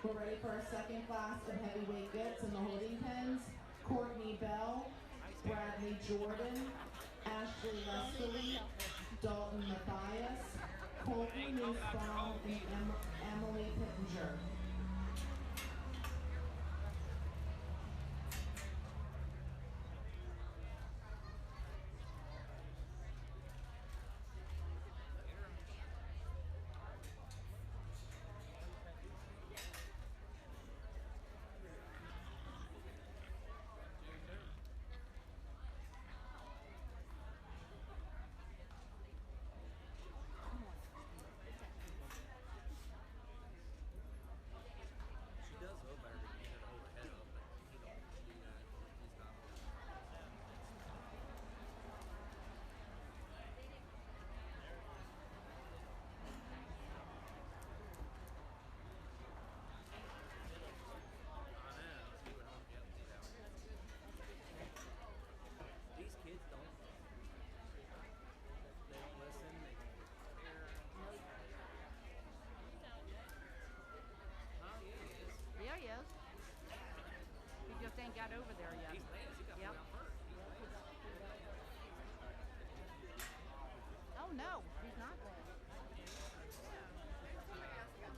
[SPEAKER 1] We're ready for our second class of heavyweight gilts in the holding pens. Courtney Bell, Bradley Jordan, Ashley Leslie, Dalton Matthias, Colton Nussbaum, and Emily Pittenger.
[SPEAKER 3] She does know better to get it hold her head up, but he don't do that. He's not. I know. See what I'm getting to that. These kids don't. They don't listen. They don't care. Oh, yeah, he is.
[SPEAKER 2] Yeah, he is. He just ain't got over there yet.
[SPEAKER 3] He's Lance. He got
[SPEAKER 2] Yep.
[SPEAKER 3] put out first. He's Lance.
[SPEAKER 2] Oh no, he's not there.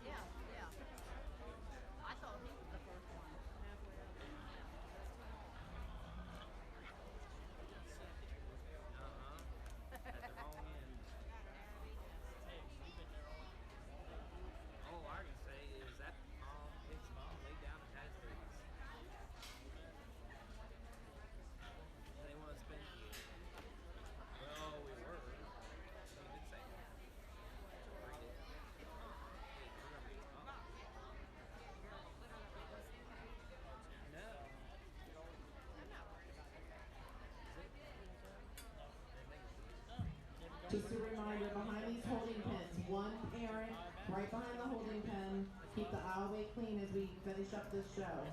[SPEAKER 2] Yeah, yeah. I thought he was the first one.
[SPEAKER 3] At the wrong end. All I can say is that his mom laid down and had babies. They want to spend. Well, we were. He did say that. We did. Hey, we're gonna be. No.
[SPEAKER 1] Just a reminder, behind these holding pens, one parent right behind the holding pen. Keep the aisleway clean as we finish up this show.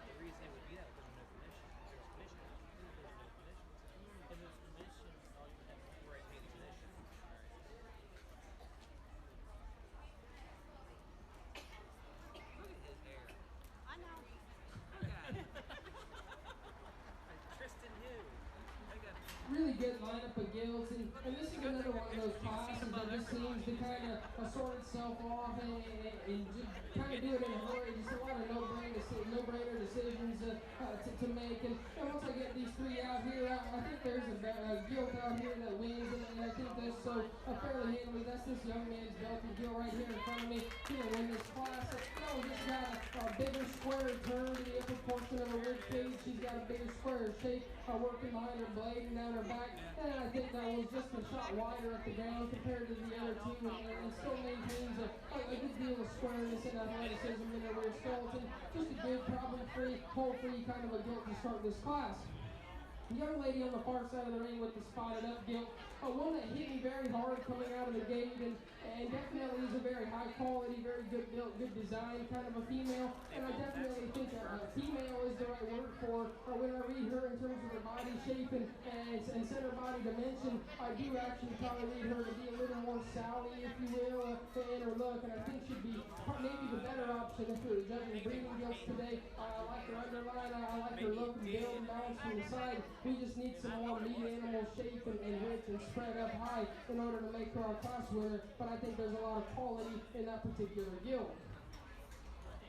[SPEAKER 3] The reason it would be that because of no commission. There's commission. There's no commission. If there's commission, all you have to do is pay the commission. Look at his hair.
[SPEAKER 2] I know.
[SPEAKER 3] Look at it. Tristan Hugh. They got
[SPEAKER 5] Really good lineup of guilds, and this is another one of those classes that just seems to kind of sort itself off and just kind of do it in a hurry. Just a lot of no-brainer decisions to make. And once I get these three out here, I think there's a guild out here that wins, and I think that's so fairly handily. That's this young man's Delta guild right here in front of me. He's gonna win this class. Just got a bigger square turn to the upper portion of her rib cage. She's got a bigger square shape working behind her blade and down her back. And I think that was just a shot wider at the ground compared to the other two, and still maintains a good deal of squareness and athleticism in her rear skeleton. Just a good, problem-free, hole-free kind of a guilt to start this class. The young lady on the far side of the ring with the spotted up gilt, one that hit me very hard coming out of the gate, and definitely is a very high quality, very good built, good design kind of a female. And I definitely think a female is the right word for her. When I read her in terms of her body shape and center body dimension, I do actually probably read her to be a little more Sally, if you will, in her look. And I think she'd be maybe the better option if we were judging breeding gilts today. I like her underline, I like her look and build and balance from the side. We just need some more meat animal shape and width and spread up high in order to make her our class winner, but I think there's a lot of quality in that particular guild.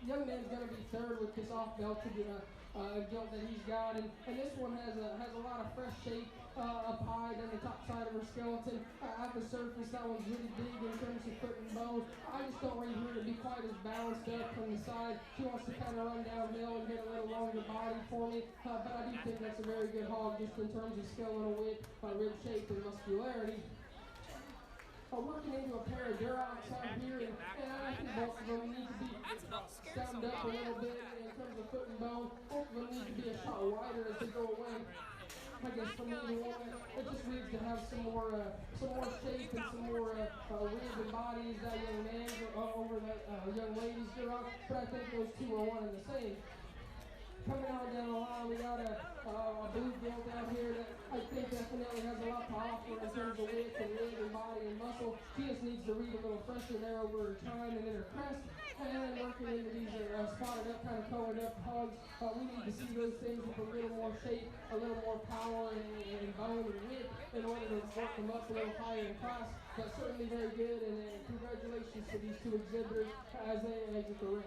[SPEAKER 5] Young man's going to be third with this off belt gilt that he's got, and this one has a lot of fresh shape up high down the top side of her skeleton. At the surface, that one's really big in terms of foot and bone. I just don't read her to be quite as balanced up from the side. She wants to kind of run downhill and get a little longer body for me, but I do think that's a very good hog just in terms of skeletal width, rib shape, and muscularity. Working into a pair of Durocs out here, and I think both of them need to be stemmed up a little bit in terms of foot and bone. Both of them need to be a shot wider as they go away. I guess for me, it just needs to have some more shape and some more rib and body as that young man young ladies get around, but I think those two are one and the same. Coming on down the line, we got a blue gilt out here that I think definitely has a lot to offer in terms of width and leg and body and muscle. She just needs to read a little fresher there over her time and in her crest. And working into these spotted up, kind of colored up hogs, we need to see those things with a little more shape, a little more power and bone and width in order to work them up a little higher in class. But certainly very good, and congratulations to these two exhibitors as they exit the ring.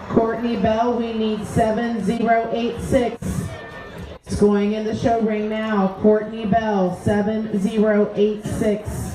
[SPEAKER 1] Courtney Bell, we need 7086. It's going in the show ring now. Courtney Bell, 7086.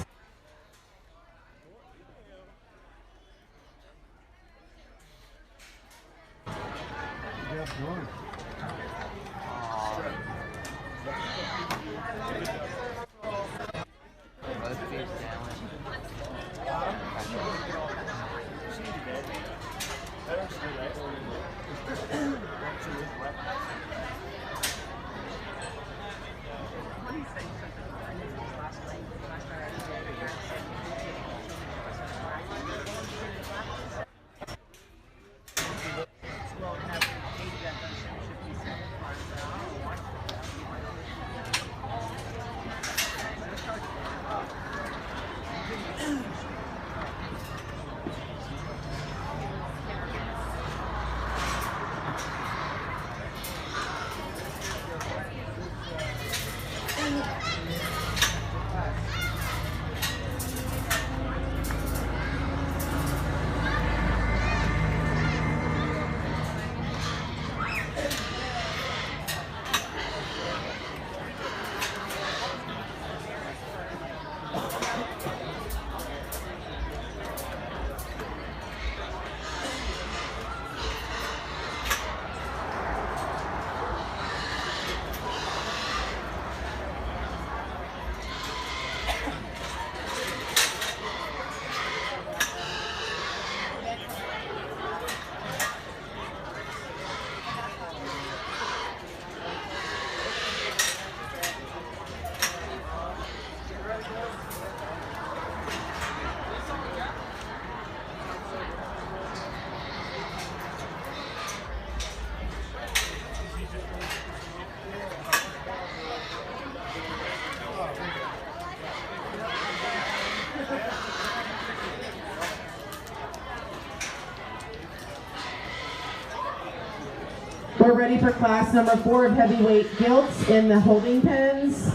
[SPEAKER 1] We're ready for class number 4 of heavyweight gilts in the holding pens.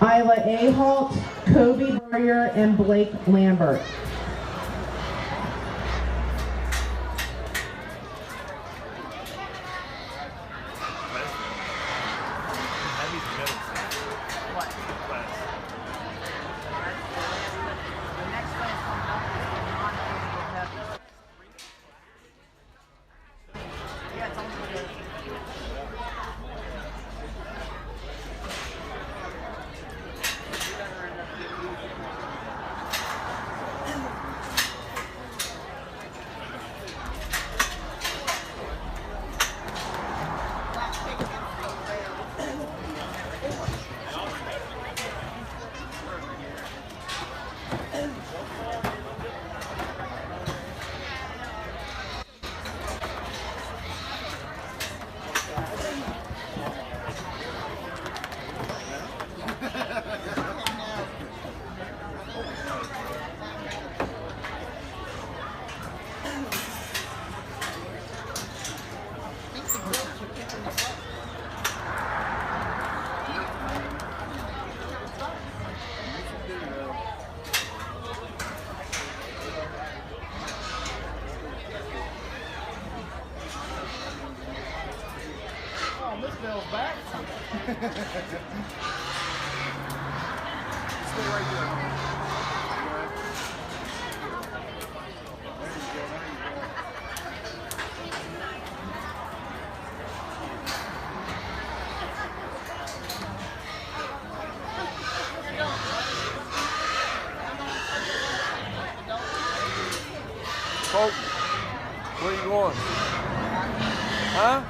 [SPEAKER 1] Isla Ahalt, Kobe Barrier, and Blake Lambert.
[SPEAKER 7] fell back. Stay right there.
[SPEAKER 8] Colt, where you going? Huh?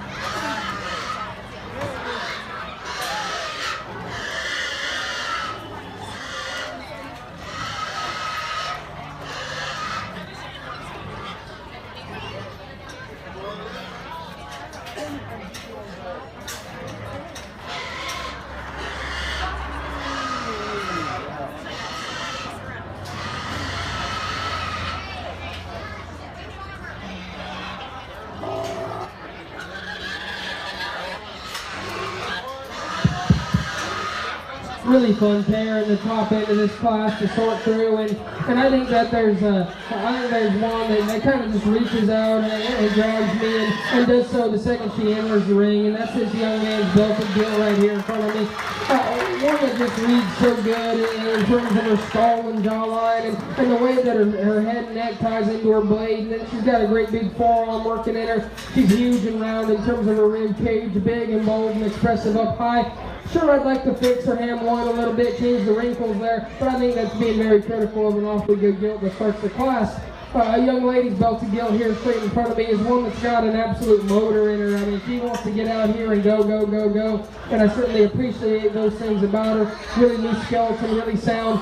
[SPEAKER 5] Really fun pair in the top end of this class to sort through, and I think that there's one that kind of just reaches out and grabs me and does so the second she enters the ring, and that's this young man's belted gilt right here in front of me. One that just reads so good in terms of her skull and jawline and the way that her head and neck ties into her blade, and then she's got a great big forearm working in her. She's huge and round in terms of her rib cage, big and bold and expressive up high. Sure, I'd like to fix her ham line a little bit, change the wrinkles there, but I think that's being very critical of an awfully good gilt that starts the class. A young lady's belted gilt here straight in front of me is one that's got an absolute motor in her. I mean, she wants to get out here and go, go, go, go, and I certainly appreciate those things about her. Really loose skeleton, really sound,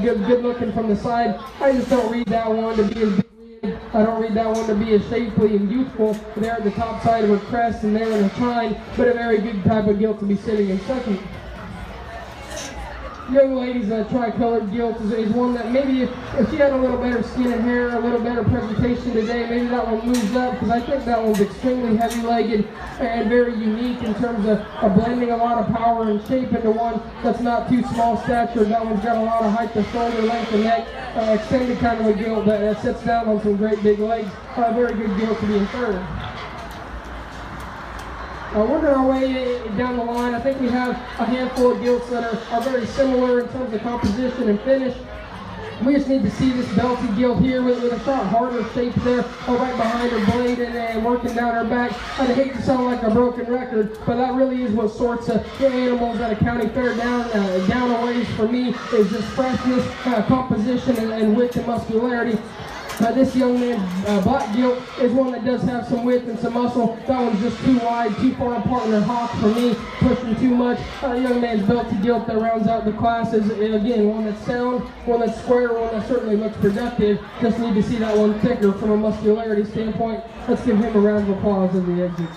[SPEAKER 5] good looking from the side. I just don't read that one to be as big. I don't read that one to be as shapely and youthful there at the top side of her crest and there in her chine, but a very good type of gilt to be sitting in second. Young lady's tricolored gilt is one that maybe if she had a little better skin and hair, a little better presentation today, maybe that one moves up, because I think that one's extremely heavy-legged and very unique in terms of blending a lot of power and shape into one that's not too small statured. That one's got a lot of height to shoulder, length and neck, extended kind of a gilt that sits down on some great big legs. Very good gilt to be in third. Working our way down the line, I think we have a handful of gilts that are very similar in terms of composition and finish. We just need to see this belted gilt here with a shot harder shape there right behind her blade and working down her back. I'd hate to sound like a broken record, but that really is what sorts the animals at a county fair down a ways for me, is just freshness, composition, and width and muscularity. This young man's black gilt is one that does have some width and some muscle. That one's just too wide, too far apart in her hock for me, pushing too much. Young man's belted gilt that rounds out the class is, again, one that's sound, one that's square, one that certainly looks productive. Just need to see that one thicker from a muscularity standpoint. Let's give him a round of applause as he exits.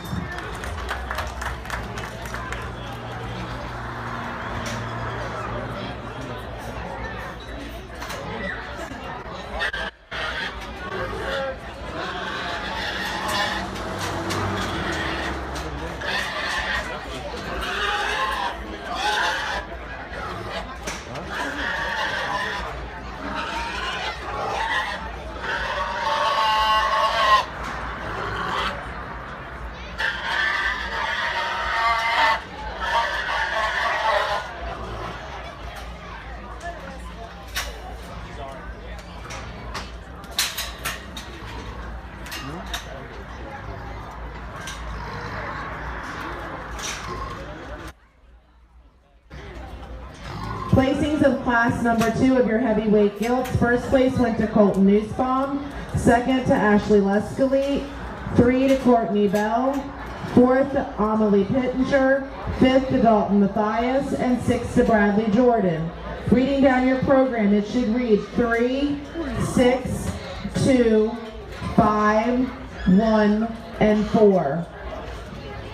[SPEAKER 1] Placings of class number 2 of your heavyweight gilts. First place went to Colton Nussbaum, second to Ashley Lescali, 3 to Courtney Bell, 4th to Amelie Pittenger, 5th to Dalton Matthias, and 6th to Bradley Jordan. Reading down your program, it should read 3, 6, 2, 5, 1, and 4.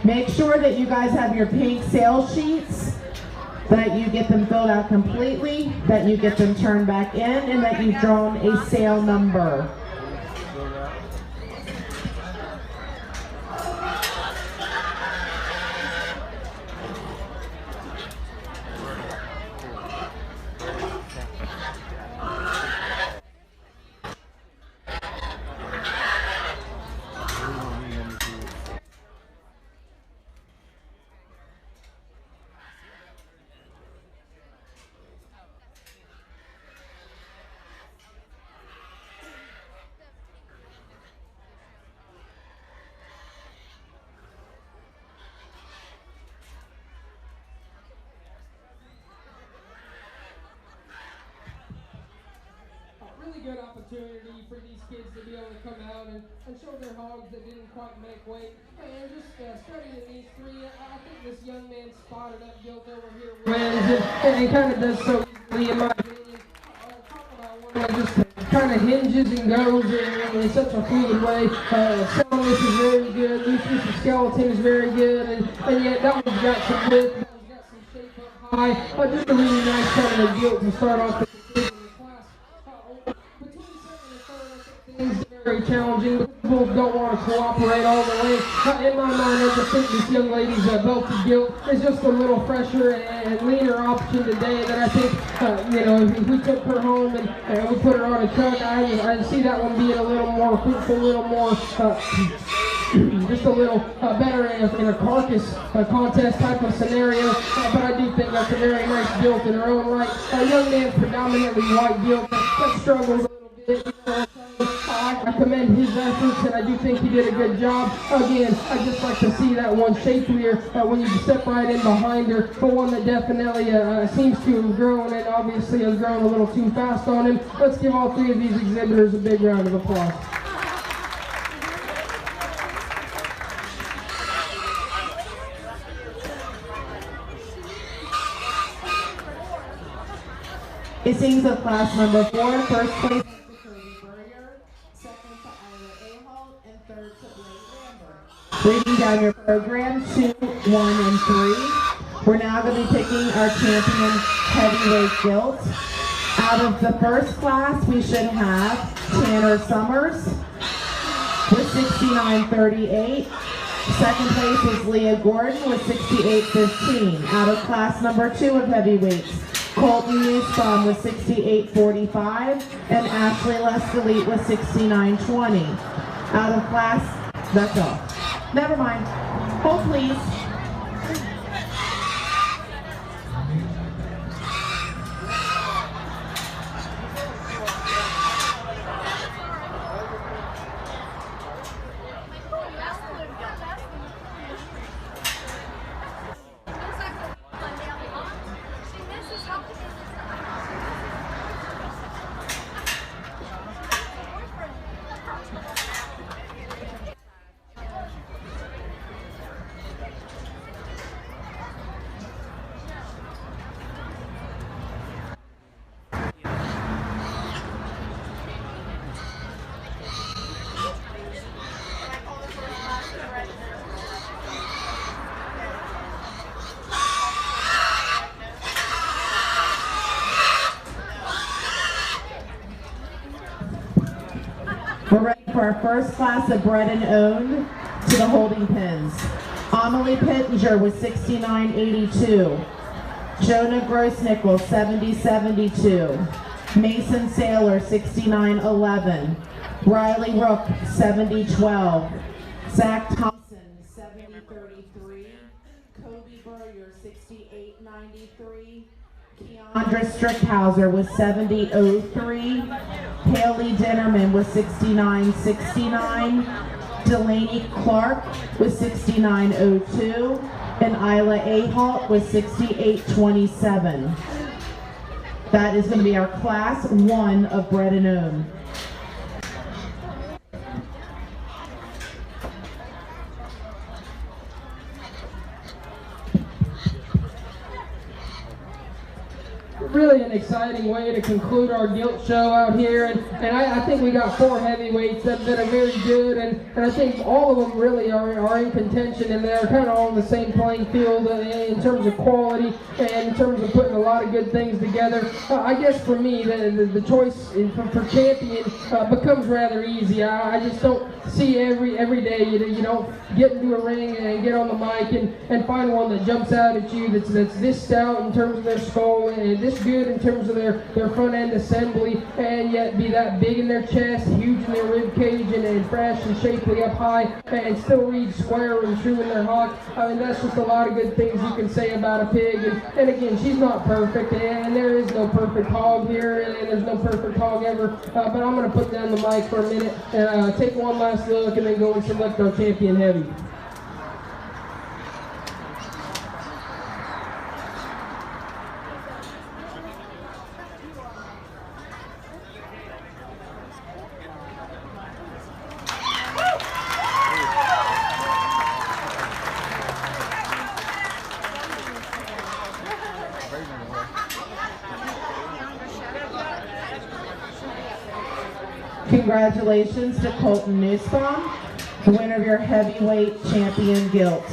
[SPEAKER 1] Make sure that you guys have your pink sales sheets, that you get them filled out completely, that you get them turned back in, and that you've drawn a sale number.
[SPEAKER 5] good opportunity for these kids to be able to come out and show their hogs that didn't quite make weight. And just studying these three, I think this young man spotted up gilt over here wins and kind of does so easily in my opinion. Talk about one that just kind of hinges and goes in such a fluid way. Soundless is very good, loose with skeleton is very good, and yet that one's got some width, that one's got some shape up high. Just a really nice kind of a gilt to start off the class. Between second and third, I think things are very challenging. The bulls don't want to cooperate all the way. In my mind, I just think this young lady's belted gilt is just a little fresher and leaner option today that I think, you know, if we took her home and we put her on a truck, I see that one being a little more fruitful, a little more, just a little better in a carcass contest type of scenario. But I do think that's a very nice gilt in her own right. A young man, predominantly white gilt, that struggles a little bit. I commend his efforts, and I do think he did a good job. Again, I just like to see that one shapelier when you step right in behind her, but one that definitely seems to have grown and obviously has grown a little too fast on him. Let's give all three of these exhibitors a big round of applause.
[SPEAKER 1] It seems of class number 4, first place reading down your program, 2, 1, and 3. We're now going to be picking our champion heavyweight gilt. Out of the first class, we should have Tanner Summers with 69.38. Second place is Leah Gordon with 68.15. Out of class number 2 of heavyweights, Colton Newsbaum with 68.45 and Ashley Lestelite with 69.20. Out of class, that's all. Never mind. Hold please. We're ready for our first class of bred and owned to the holding pins. Amelie Pittenger with 69.82. Jonah Grossnickel 70.72. Mason Saylor 69.11. Riley Rook 70.12. Zach Thompson 70.33. Kobe Burrier 68.93. Keandra Strickhauser with 70.03. Haley Dinnerman with 69.69. Delaney Clark with 69.02. And Isla Ahalt with 68.27. That is going to be our class 1 of bred and owned.
[SPEAKER 5] Really an exciting way to conclude our gilt show out here, and I think we got 4 heavyweights that are very good, and I think all of them really are in contention, and they're kind of on the same playing field in terms of quality and in terms of putting a lot of good things together. I guess for me, the choice for champion becomes rather easy. I just don't see every day you don't get into a ring and get on the mic and find one that jumps out at you that's this stout in terms of their skull and this good in terms of their front end assembly, and yet be that big in their chest, huge in their rib cage, and fresh and shapely up high, and still read square and true in their hock. I mean, that's just a lot of good things you can say about a pig. And again, she's not perfect, and there is no perfect hog here, and there's no perfect hog ever. But I'm going to put down the mic for a minute and take one last look, and then go and select our champion heavy.
[SPEAKER 1] Congratulations to Colton Nussbaum, the winner of your heavyweight champion gilt.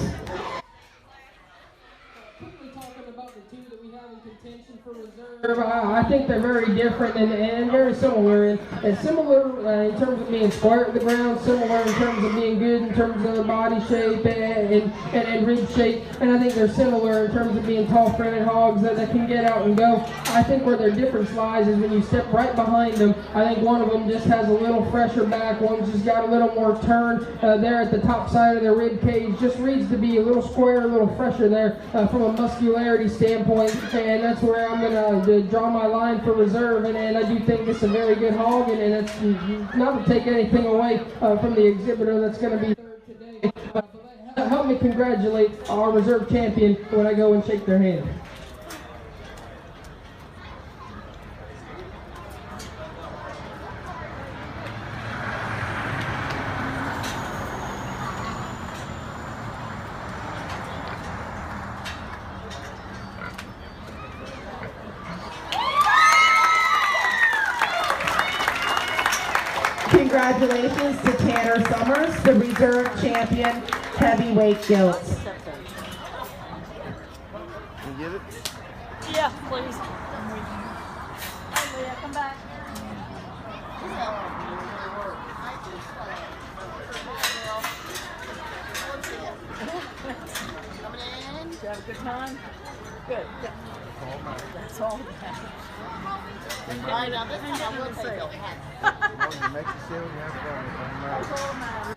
[SPEAKER 5] Quickly talking about the two that we have in contention for reserve, I think they're very different and very similar. And similar in terms of being square at the ground, similar in terms of being good in terms of body shape and rib shape. And I think they're similar in terms of being tall fronted hogs that can get out and go. I think where their difference lies is when you step right behind them. I think one of them just has a little fresher back, one's just got a little more turn there at the top side of their rib cage. Just needs to be a little square, a little fresher there from a muscularity standpoint, and that's where I'm going to draw my line for reserve. And I do think this is a very good hog, and it's not to take anything away from the exhibitor that's going to be third today. But help me congratulate our reserve champion when I go and shake their hand.
[SPEAKER 1] Congratulations to Tanner Summers, the reserve champion heavyweight gilt.
[SPEAKER 8] You get it?
[SPEAKER 2] Yeah, please. Oh, Leah, come back.
[SPEAKER 4] Coming in.
[SPEAKER 2] Did you have a good time? Good. That's all that matters.
[SPEAKER 4] I know, this time I will take it.
[SPEAKER 8] You make the sale, you have fun.
[SPEAKER 2] That's all that matters.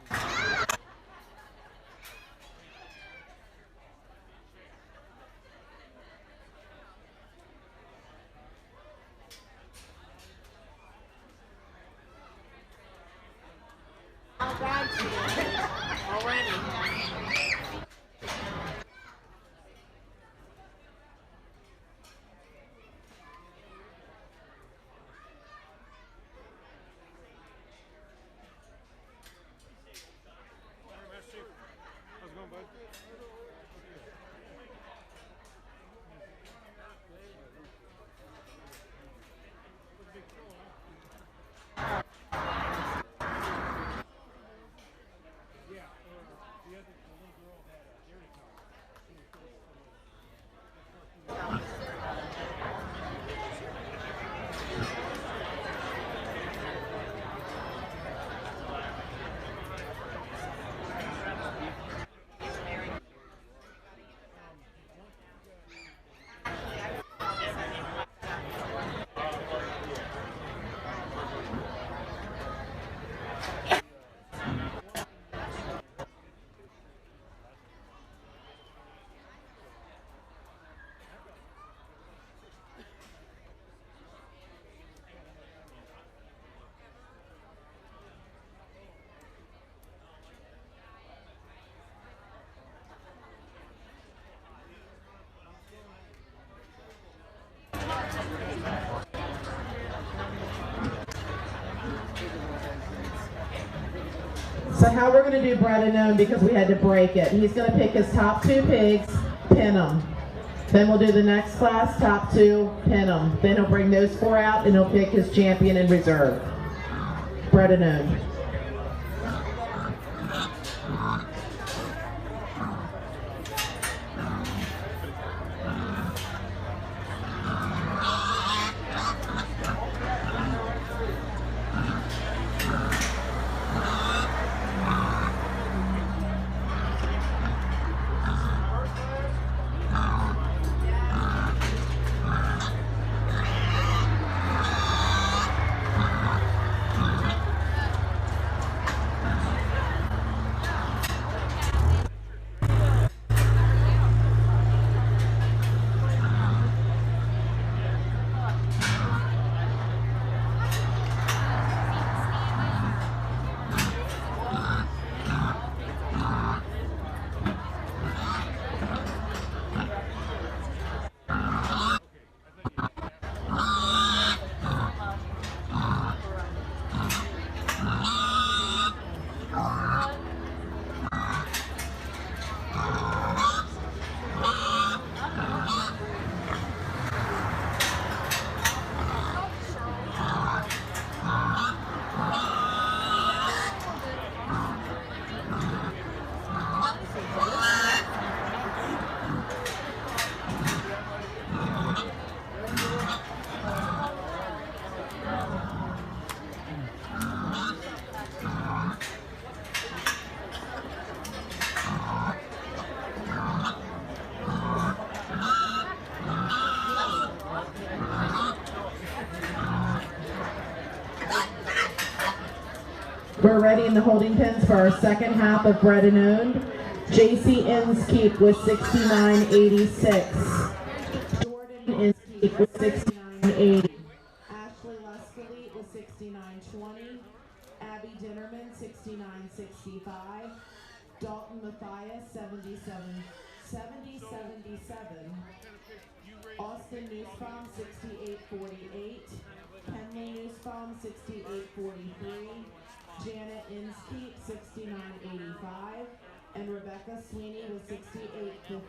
[SPEAKER 1] So how we're going to do Brett and Known, because we had to break it. He's going to pick his top two pigs, pin them. Then we'll do the next class, top two, pin them. Then he'll bring those four out and he'll pick his champion in reserve. Brett and Known. the holding pens for our second half of Bred and Owned. JC Inskeep with 69.86. Jordan Inskeep with 69.80. Ashley Luscalite with 69.20. Abby Dinnerman 69.65. Dalton Matthias 70.77. Austin Nussbaum 68.48. Kenley Nussbaum 68.43. Janet Inskeep 69.85. And Rebecca Sweeney with 68.59.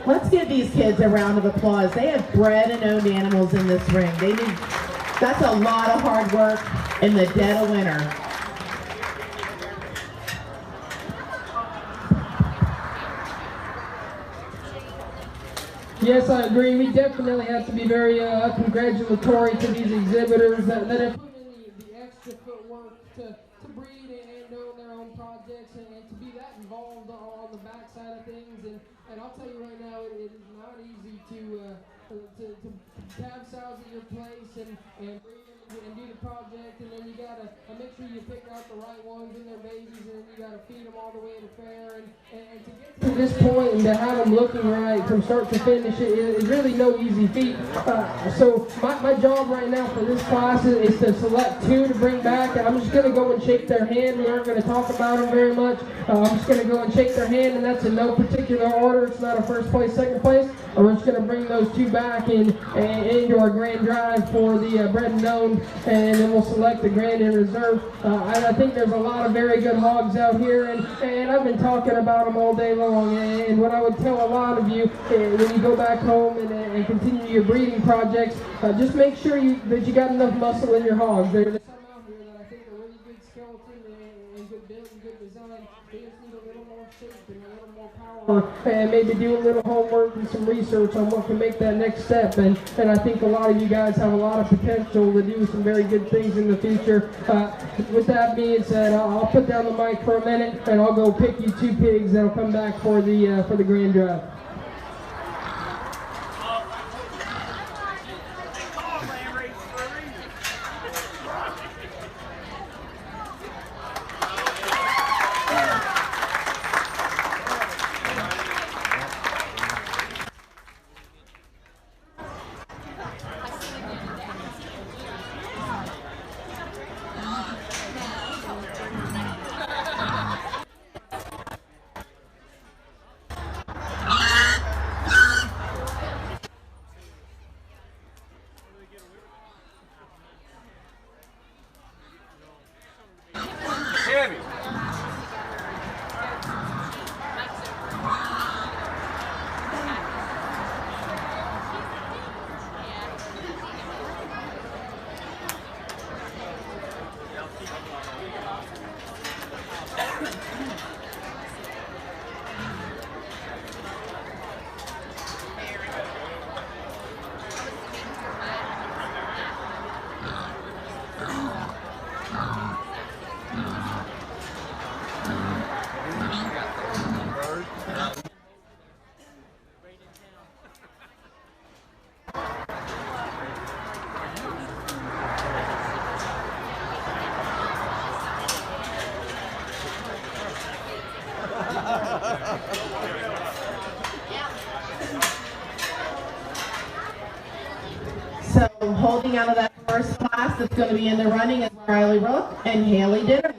[SPEAKER 1] Let's give these kids a round of applause. They have bred and owned animals in this ring. That's a lot of hard work in the dead of winter.
[SPEAKER 5] Yes, I agree. We definitely have to be very congratulatory to these exhibitors that have put in the extra footwork to breed and own their own projects and to be that involved on the backside of things. And I'll tell you right now, it is not easy to have sows at your place and breed them and do the project, and then you gotta make sure you pick out the right ones and their babies, and then you gotta feed them all the way to fair, and to get to this point and to have them looking right from start to finish, it is really no easy feat. So my job right now for this class is to select two to bring back, and I'm just gonna go and shake their hand. We aren't gonna talk about them very much. I'm just gonna go and shake their hand, and that's in no particular order. It's not a first place, second place. We're just gonna bring those two back into our grand drive for the Bred and Owned, and then we'll select the grand and reserve. I think there's a lot of very good hogs out here, and I've been talking about them all day long. And what I would tell a lot of you when you go back home and continue your breeding projects, just make sure that you got enough muscle in your hogs. There's some out here that I think are really good skeleton and good build and good design. They just need a little more shape and a little more power, and maybe do a little homework and some research on what can make that next step. And I think a lot of you guys have a lot of potential to do some very good things in the future. With that being said, I'll put down the mic for a minute, and I'll go pick you two pigs that'll come back for the grand drive.
[SPEAKER 1] So holding out of that first class that's going to be in the running is Riley Rook and Haley Dinnerman.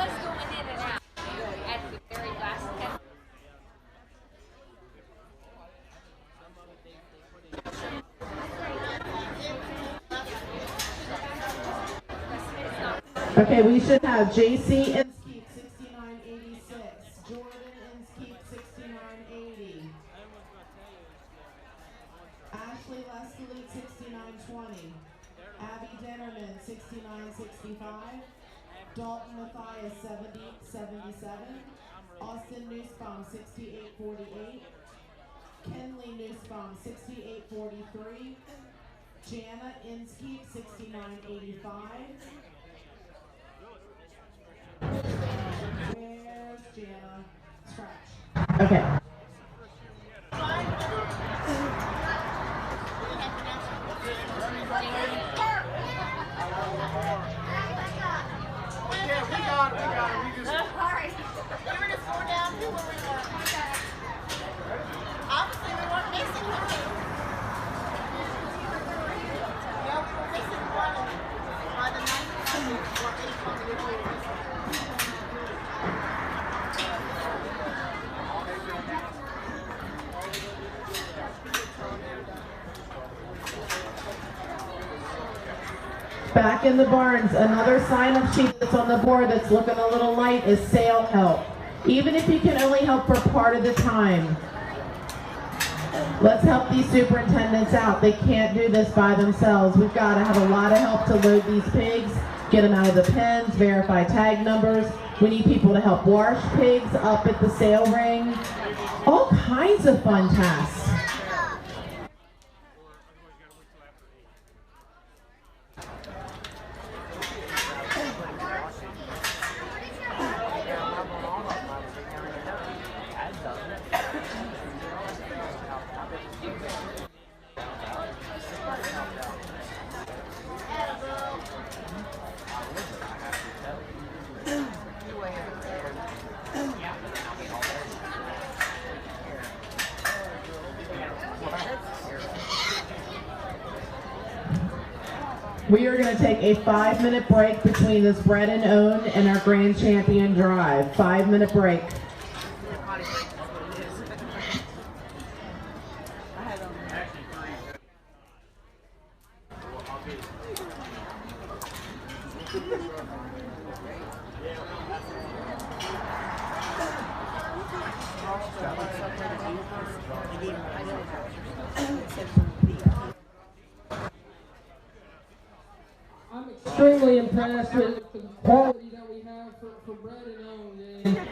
[SPEAKER 2] was going in and out at the very last 10.
[SPEAKER 1] Okay, we should have JC Inskeep 6986, Jordan Inskeep 6980, Ashley Leslie 6920, Abby Dennerman 6965, Dalton Matthias 7077, Austin Nussbaum 6848, Kenley Nussbaum 6843, Jana Inskeep 6985. Where's Jana? Scratch. Okay.
[SPEAKER 8] Yeah, we got it. We just.
[SPEAKER 4] Alright. We were just going down to where we were. Obviously, we weren't missing one. No, we were missing one. By the night, we were
[SPEAKER 1] Back in the barns, another sign-up sheet that's on the board that's looking a little light is sale help. Even if you can only help for part of the time, let's help these superintendents out. They can't do this by themselves. We've got to have a lot of help to load these pigs, get them out of the pens, verify tag numbers. We need people to help wash pigs up at the sale ring. All kinds of fun tasks. We are going to take a 5-minute break between this Bred and Owned and our Grand Champion Drive. 5-minute break.
[SPEAKER 5] I'm extremely impressed with the quality that we have for Bred and Owned.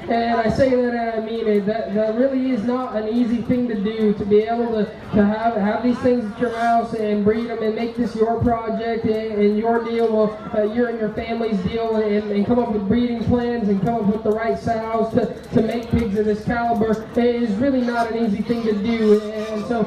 [SPEAKER 5] And I say that and I mean it. That really is not an easy thing to do, to be able to have these things at your house and breed them and make this your project and your deal, your and your family's deal, and come up with breeding plans and come up with the right sows to make pigs of this caliber. It is really not an easy thing to do. And so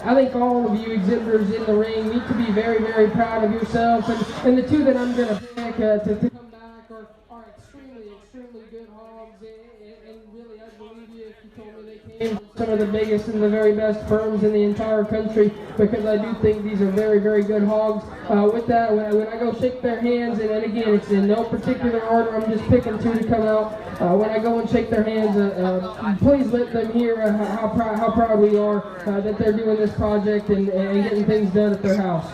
[SPEAKER 5] I think all of you exhibitors in the ring need to be very, very proud of yourselves. And the two that I'm going to pick to come back are extremely, extremely good hogs. And really, I believe you if you told me they came from some of the biggest and the very best firms in the entire country, because I do think these are very, very good hogs. With that, when I go shake their hands, and again, it's in no particular order, I'm just picking two to come out. When I go and shake their hands, please let them hear how proud we are that they're doing this project and getting things done at their house.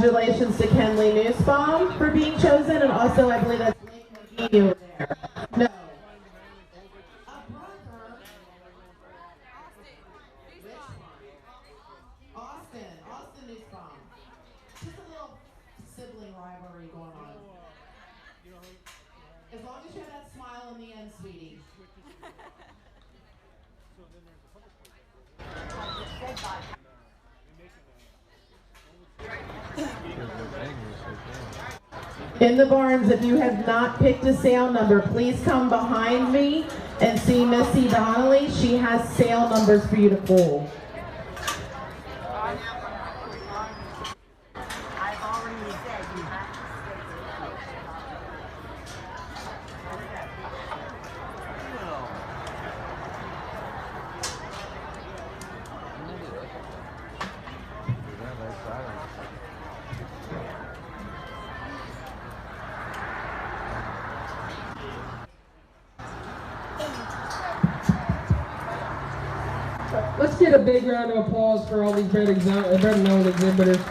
[SPEAKER 1] Congratulations to Kenley Nussbaum for being chosen, and also I believe that's Blake McGee over there. No. A brother. Which one? Austin Nussbaum. Just a little sibling rivalry going on. As long as you have that smile in the end, sweetie. In the barns, if you have not picked a sale number, please come behind me and see Missy Donnelly. She has sale numbers for you to pull.
[SPEAKER 4] I've already said you have to
[SPEAKER 5] Let's get a big round of applause for all these bred and owned exhibitors. Again,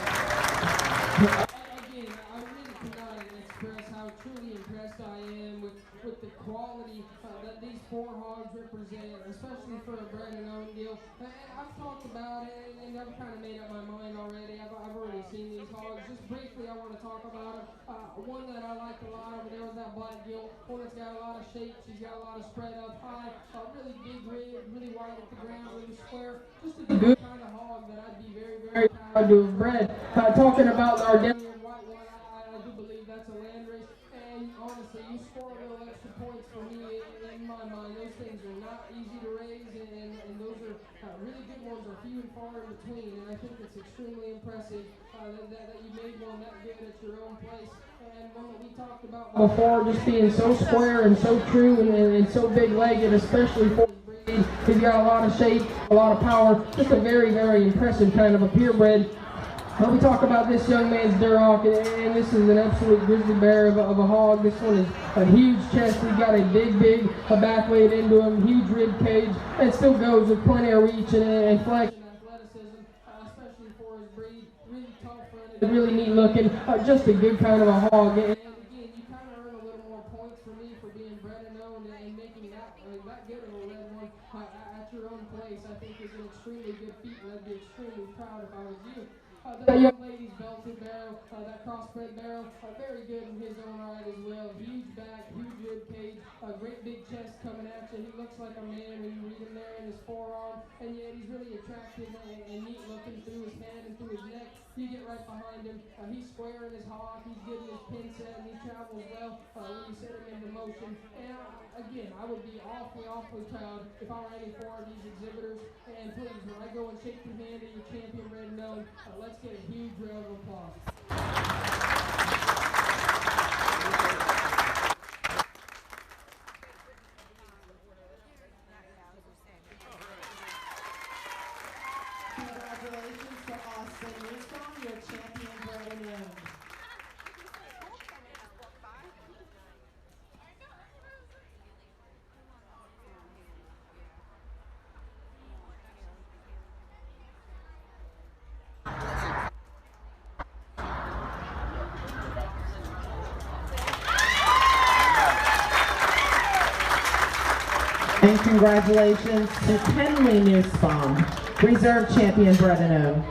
[SPEAKER 5] I really cannot express how truly impressed I am with the quality that these 4 hogs represent, especially for a bred and owned deal. And I've talked about it, and I've kind of made up my mind already. I've already seen these hogs. Just briefly, I want to talk about them. One that I liked a lot over there was that black gilt. One that's got a lot of shape. She's got a lot of spread up high. Really big rib, really wide at the ground, really square. Just a good kind of hog that I'd be very, very proud to have bred. Talking about our Delaware white one, I do believe that's a landrace. And honestly, you score a little extra points for me in my mind. Those things are not easy to raise, and those are really good ones are few and far in between. And I think it's extremely impressive that you made one that good at your own place. And one that we talked about before, just being so square and so true and so big-legged, especially for his breed. He's got a lot of shape, a lot of power, just a very, very impressive kind of a purebred. We talk about this young man's Duroc, and this is an absolute grizzly bear of a hog. This one is a huge chest. He's got a big back laid into him, huge rib cage, and still goes with plenty of reach and flex and athleticism, especially for his breed. Really tall-fronted, really neat looking, just a good kind of a hog. And again, you kind of earn a little more points for me for being bred and owned and making that good of a red one at your own place. I think is an extremely good feat, and I'd be extremely proud if I was you. That young lady's belted barrel, that crossbred barrel, very good in his own right as well. Huge back, huge rib cage, a great big chest coming at you. He looks like a man when you read him there in his forearm, and yet he's really attractive and neat looking through his head and through his neck. You get right behind him. He's square in his hog, he's good in his pin set, and he travels well when you set him into motion. And again, I would be awfully proud if I were any 4 of these exhibitors. And please, when I go and shake your hand at your champion bred and owned, let's get a huge round of applause.
[SPEAKER 1] Congratulations to Austin Newsom, your champion bred and owned. And congratulations to Penley Nussbaum, reserve champion bred and owned.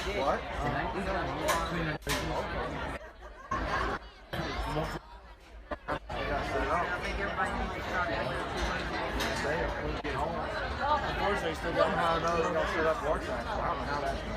[SPEAKER 8] What? Unfortunately, still don't know how to know they're going to set up war tracks. I don't know how that's going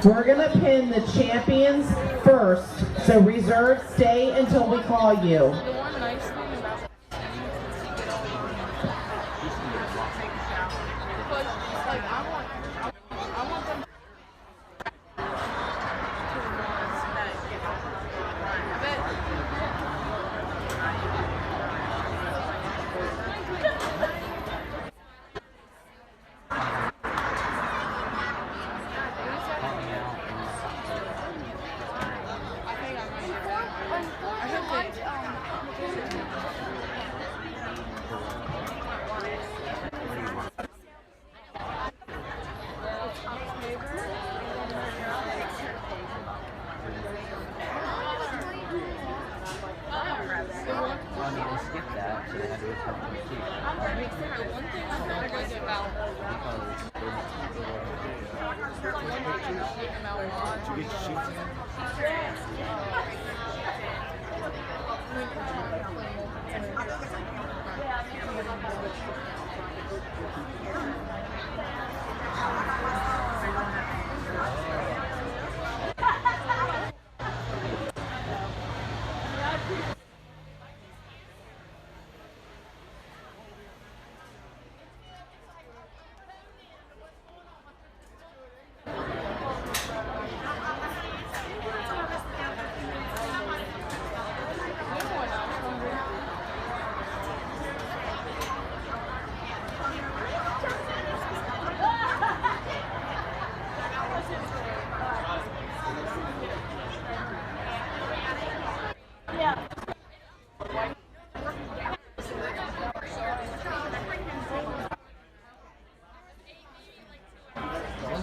[SPEAKER 1] We're gonna pin the champions first, so reserve stay until we call you.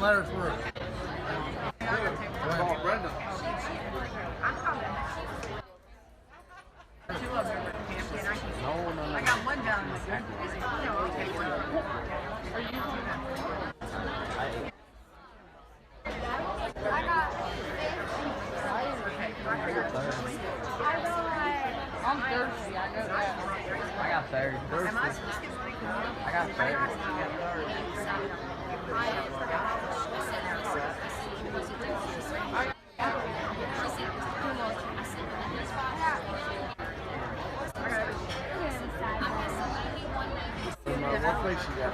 [SPEAKER 8] Letters were. Call Brenda.
[SPEAKER 2] I got one down.
[SPEAKER 4] I'm thirsty, I know that.
[SPEAKER 3] I got third. I got third.
[SPEAKER 8] What place you got?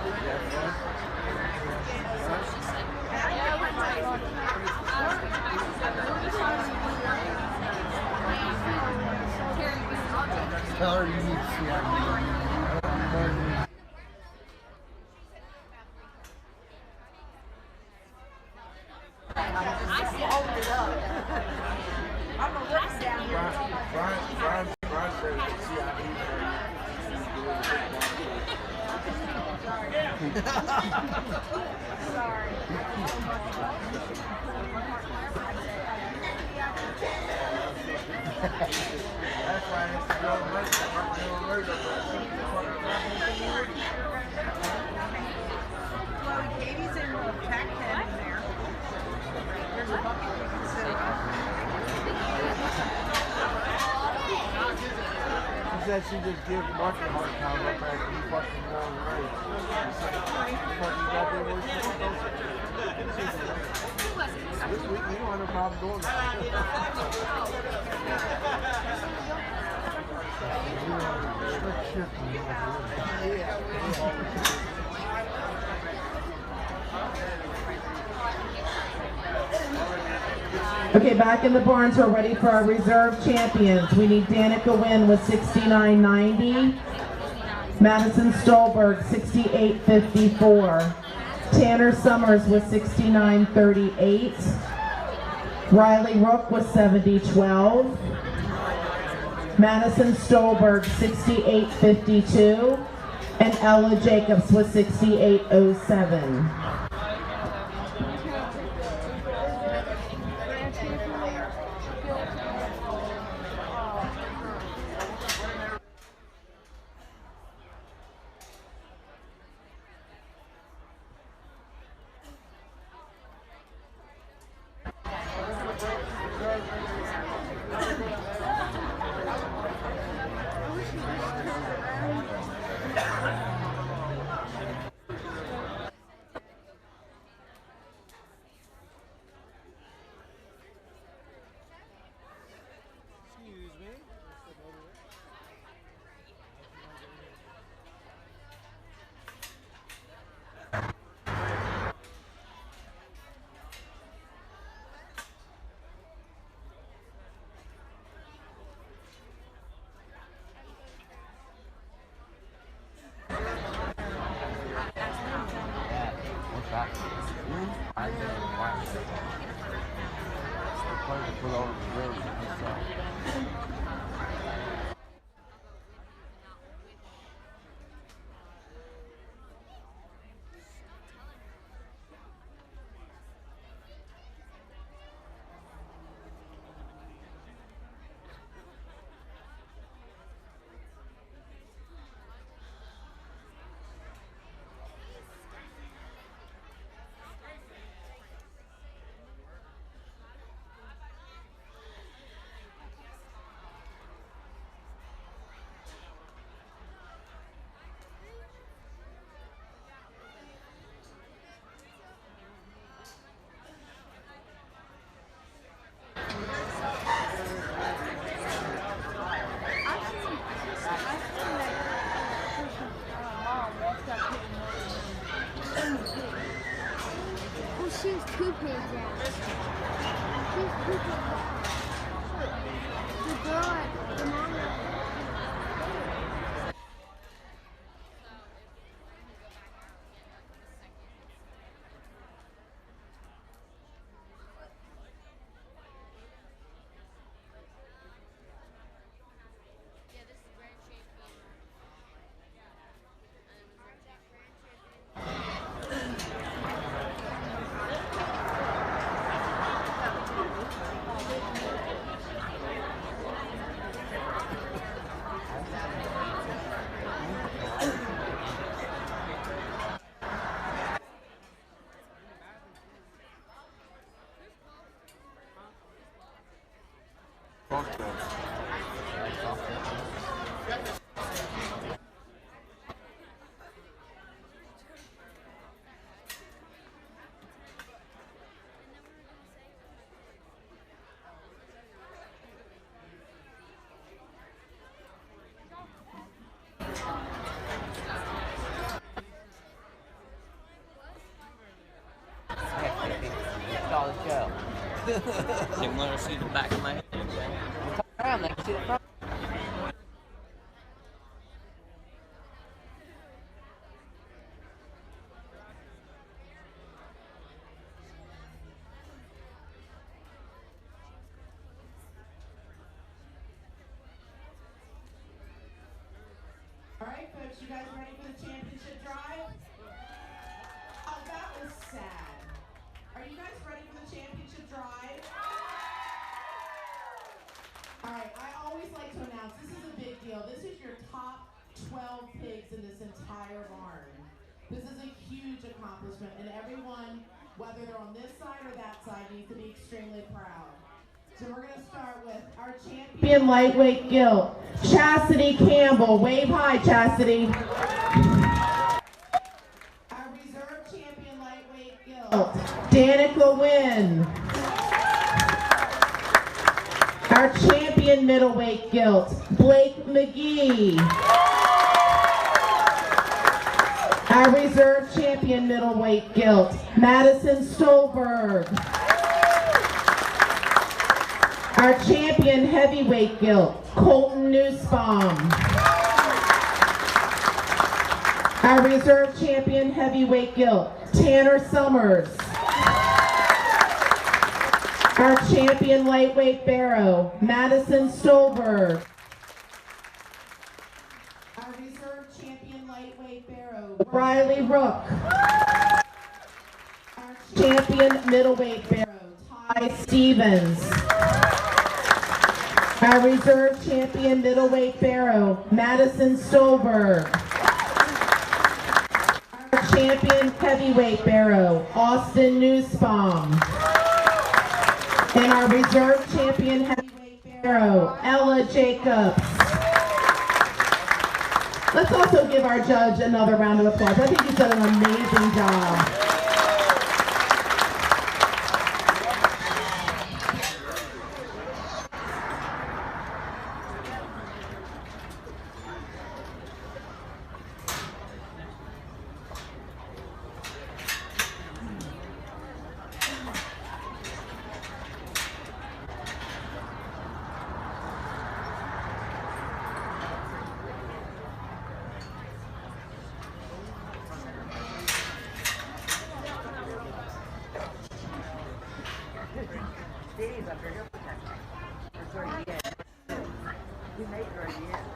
[SPEAKER 8] Tell her you need to see how Brian said it's CID. Sorry. That's why I used to go to Mercer.
[SPEAKER 2] Well, Katie's in the pack tent in there. There's a bucket you can sit on.
[SPEAKER 8] She said she just gives Mark a hard time up there. He fucking won the race. She said, "Fuck, you got there where you supposed to." This week, you don't have no problem doing that.
[SPEAKER 1] Okay, back in the barns, we're ready for our reserve champions. We need Danica Wynn with 69.90. Madison Stolberg, 68.54. Tanner Summers with 69.38. Riley Rook with 70.12. Madison Stolberg, 68.52. And Ella Jacobs with 68.07.
[SPEAKER 8] I didn't watch it. The player put over the road himself.
[SPEAKER 7] She's 2 pigs out. She's 2 pigs out. The girl at the mom.
[SPEAKER 9] Solid show.
[SPEAKER 3] Didn't want to see the back of my head.
[SPEAKER 9] Turn around, they can see the front.
[SPEAKER 1] All right, folks, you guys ready for the championship drive? Oh, that was sad. Are you guys ready for the championship drive? All right. like to announce, this is a big deal. This is your top 12 pigs in this entire barn. This is a huge accomplishment, and everyone, whether they're on this side or that side, needs to be extremely proud. So we're going to start with our champion lightweight gilt, Chastity Campbell. Wave high, Chastity. Our reserve champion lightweight gilt, Danica Wynn. Our champion middleweight gilt, Blake McGee. Our reserve champion middleweight gilt, Madison Stolberg. Our champion heavyweight gilt, Colton Nussbaum. Our reserve champion heavyweight gilt, Tanner Summers. Our champion lightweight barrow, Madison Stolberg. Our reserve champion lightweight barrow, Riley Rook. Our champion middleweight barrow, Ty Stevens. Our reserve champion middleweight barrow, Madison Stolberg. Our champion heavyweight barrow, Austin Nussbaum. And our reserve champion heavyweight barrow, Ella Jacobs. Let's also give our judge another round of applause. I think he's done an amazing job.
[SPEAKER 2] Steve's up here, he'll protect me. That's where he is. You make it where he is.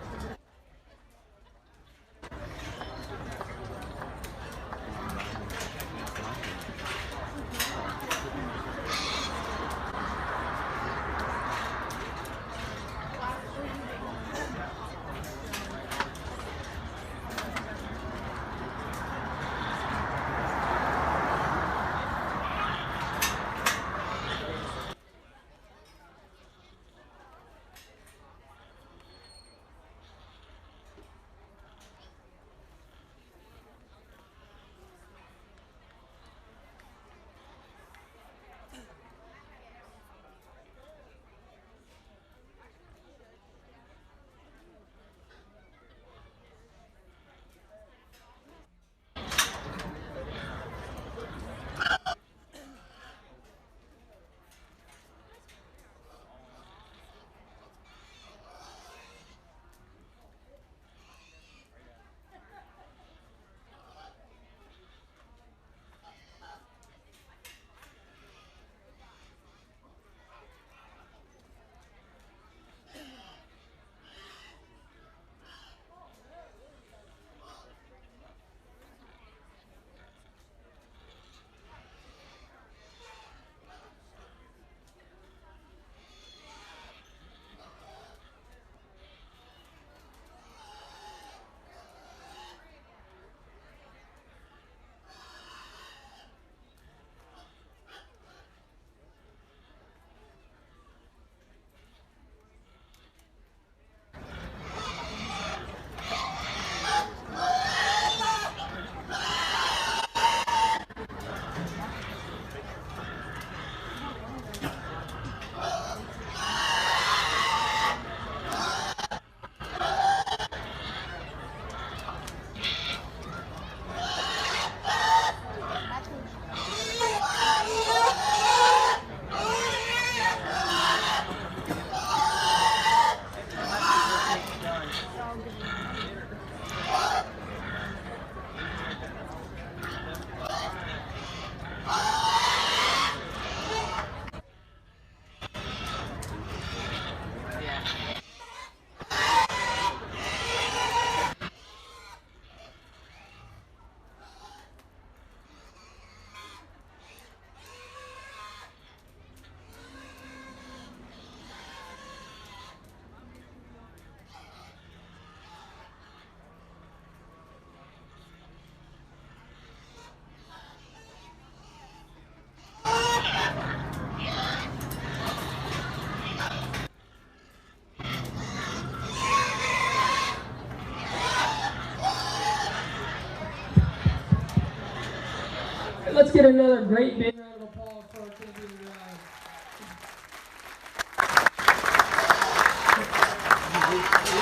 [SPEAKER 5] Let's get another great big round of applause for our champion drive.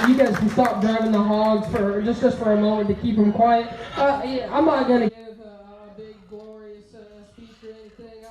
[SPEAKER 5] You guys can stop driving the hogs for just for a moment to keep them quiet. Yeah, I'm not gonna give a big glorious speech or anything.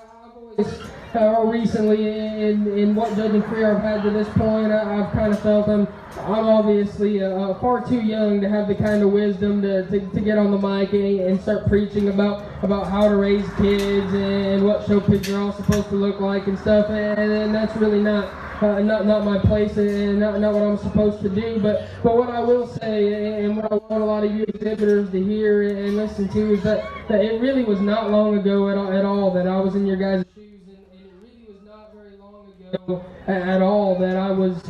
[SPEAKER 5] I've always recently in what judging career I've had to this point, I've kind of felt I'm obviously far too young to have the kind of wisdom to get on the mic and start preaching about how to raise kids and what show pigs are all supposed to look like and stuff, and that's really not my place and not what I'm supposed to do. But what I will say, and what I want a lot of you exhibitors to hear and listen to, is that it really was not long ago at all that I was in your guys' shoes, and it really was not very long ago at all that I was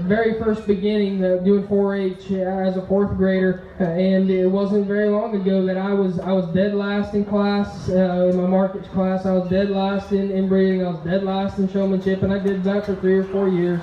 [SPEAKER 5] very first beginning doing 4-H as a 4th grader, and it wasn't very long ago that I was dead last in class, in my markets class. I was dead last in breeding, I was dead last in showmanship, and I did that for 3 or 4 years.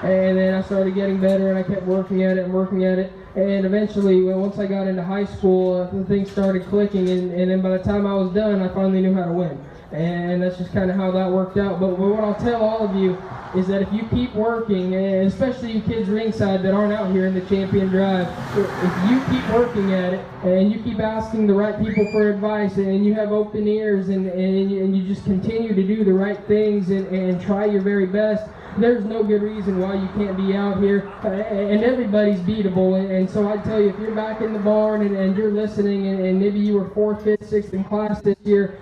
[SPEAKER 5] And then I started getting better, and I kept working at it, and eventually, once I got into high school, things started clicking, and then by the time I was done, I finally knew how to win. And that's just kind of how that worked out. But what I'll tell all of you is that if you keep working, and especially you kids ringside that aren't out here in the champion drive, if you keep working at it and you keep asking the right people for advice and you have open ears and you just continue to do the right things and try your very best, there's no good reason why you can't be out here, and everybody's beatable. And so I tell you, if you're back in the barn and you're listening and maybe you were 4th, 5th, 6th in class this year,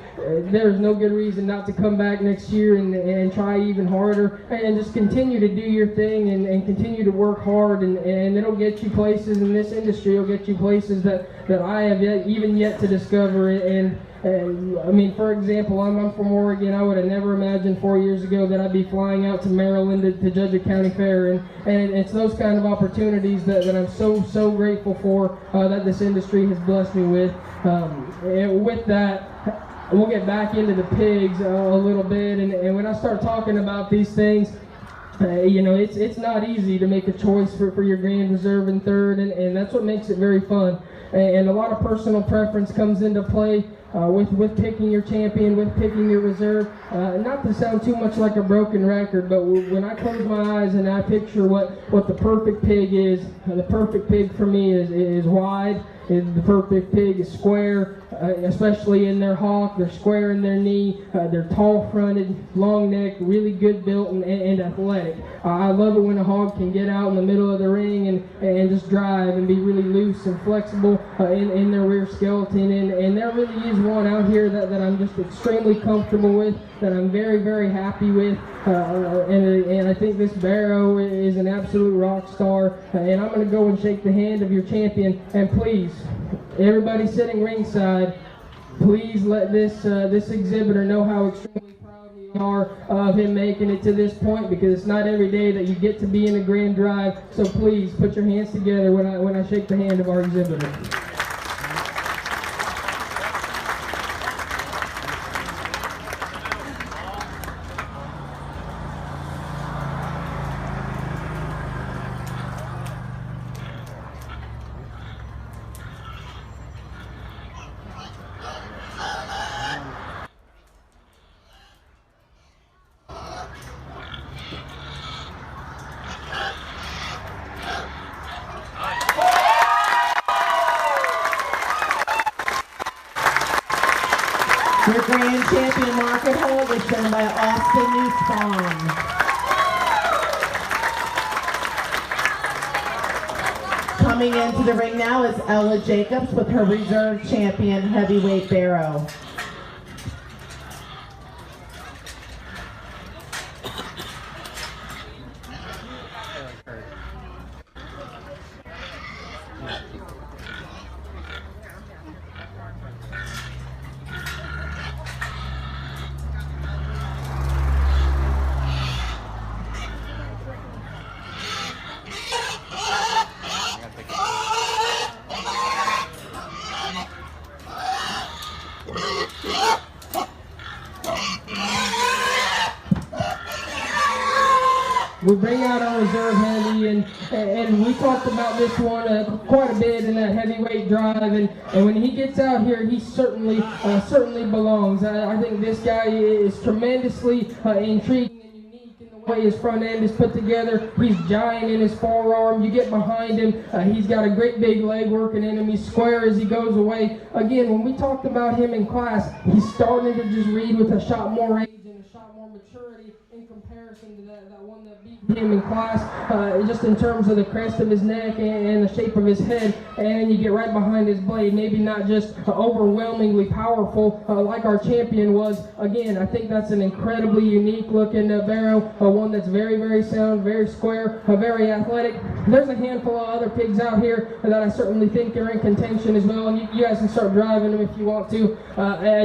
[SPEAKER 5] there's no good reason not to come back next year and try even harder and just continue to do your thing and continue to work hard, and it'll get you places in this industry. It'll get you places that I have yet to discover. And I mean, for example, I'm from Oregon. I would have never imagined 4 years ago that I'd be flying out to Maryland to judge a county fair, and it's those kind of opportunities that I'm so grateful for that this industry has blessed me with. And with that, we'll get back into the pigs a little bit, and when I start talking about these things, you know, it's not easy to make a choice for your grand reserve and third, and that's what makes it very fun. And a lot of personal preference comes into play with picking your champion, with picking your reserve. Not to sound too much like a broken record, but when I close my eyes and I picture what the perfect pig is, the perfect pig for me is wide. The perfect pig is square, especially in their hock. They're square in their knee. They're tall-fronted, long-necked, really good built, and athletic. I love it when a hog can get out in the middle of the ring and just drive and be really loose and flexible in their rear skeleton. And there really is one out here that I'm just extremely comfortable with, that I'm very, very happy with. And I think this Barrow is an absolute rock star. And I'm going to go and shake the hand of your champion. And please, everybody sitting ringside, please let this exhibitor know how extremely proud we are of him making it to this point, because it's not every day that you get to be in a grand drive. So please put your hands together when I shake the hand of our exhibitor.
[SPEAKER 1] Your grand champion market hold is shown by Austin Newspawn. Coming into the ring now is Ella Jacobs with her reserve champion heavyweight Barrow. We bring out our reserve hand
[SPEAKER 5] ability, and we talked about this one quite a bit in that heavyweight drive, and when he gets out here, he certainly belongs. I think this guy is tremendously intriguing and unique in the way his front end is put together. He's giant in his forearm. You get behind him, he's got a great big leg working in him. He's square as he goes away. Again, when we talked about him in class, he's starting to just read with a shot more age and a shot more maturity in comparison to that one that beat him in class, just in terms of the crest of his neck and the shape of his head, and you get right behind his blade, maybe not just overwhelmingly powerful like our champion was. Again, I think that's an incredibly unique looking barrow, one that's very, very sound, very square, very athletic. There's a handful of other pigs out here that I certainly think are in contention as well, and you guys can start driving them if you want to.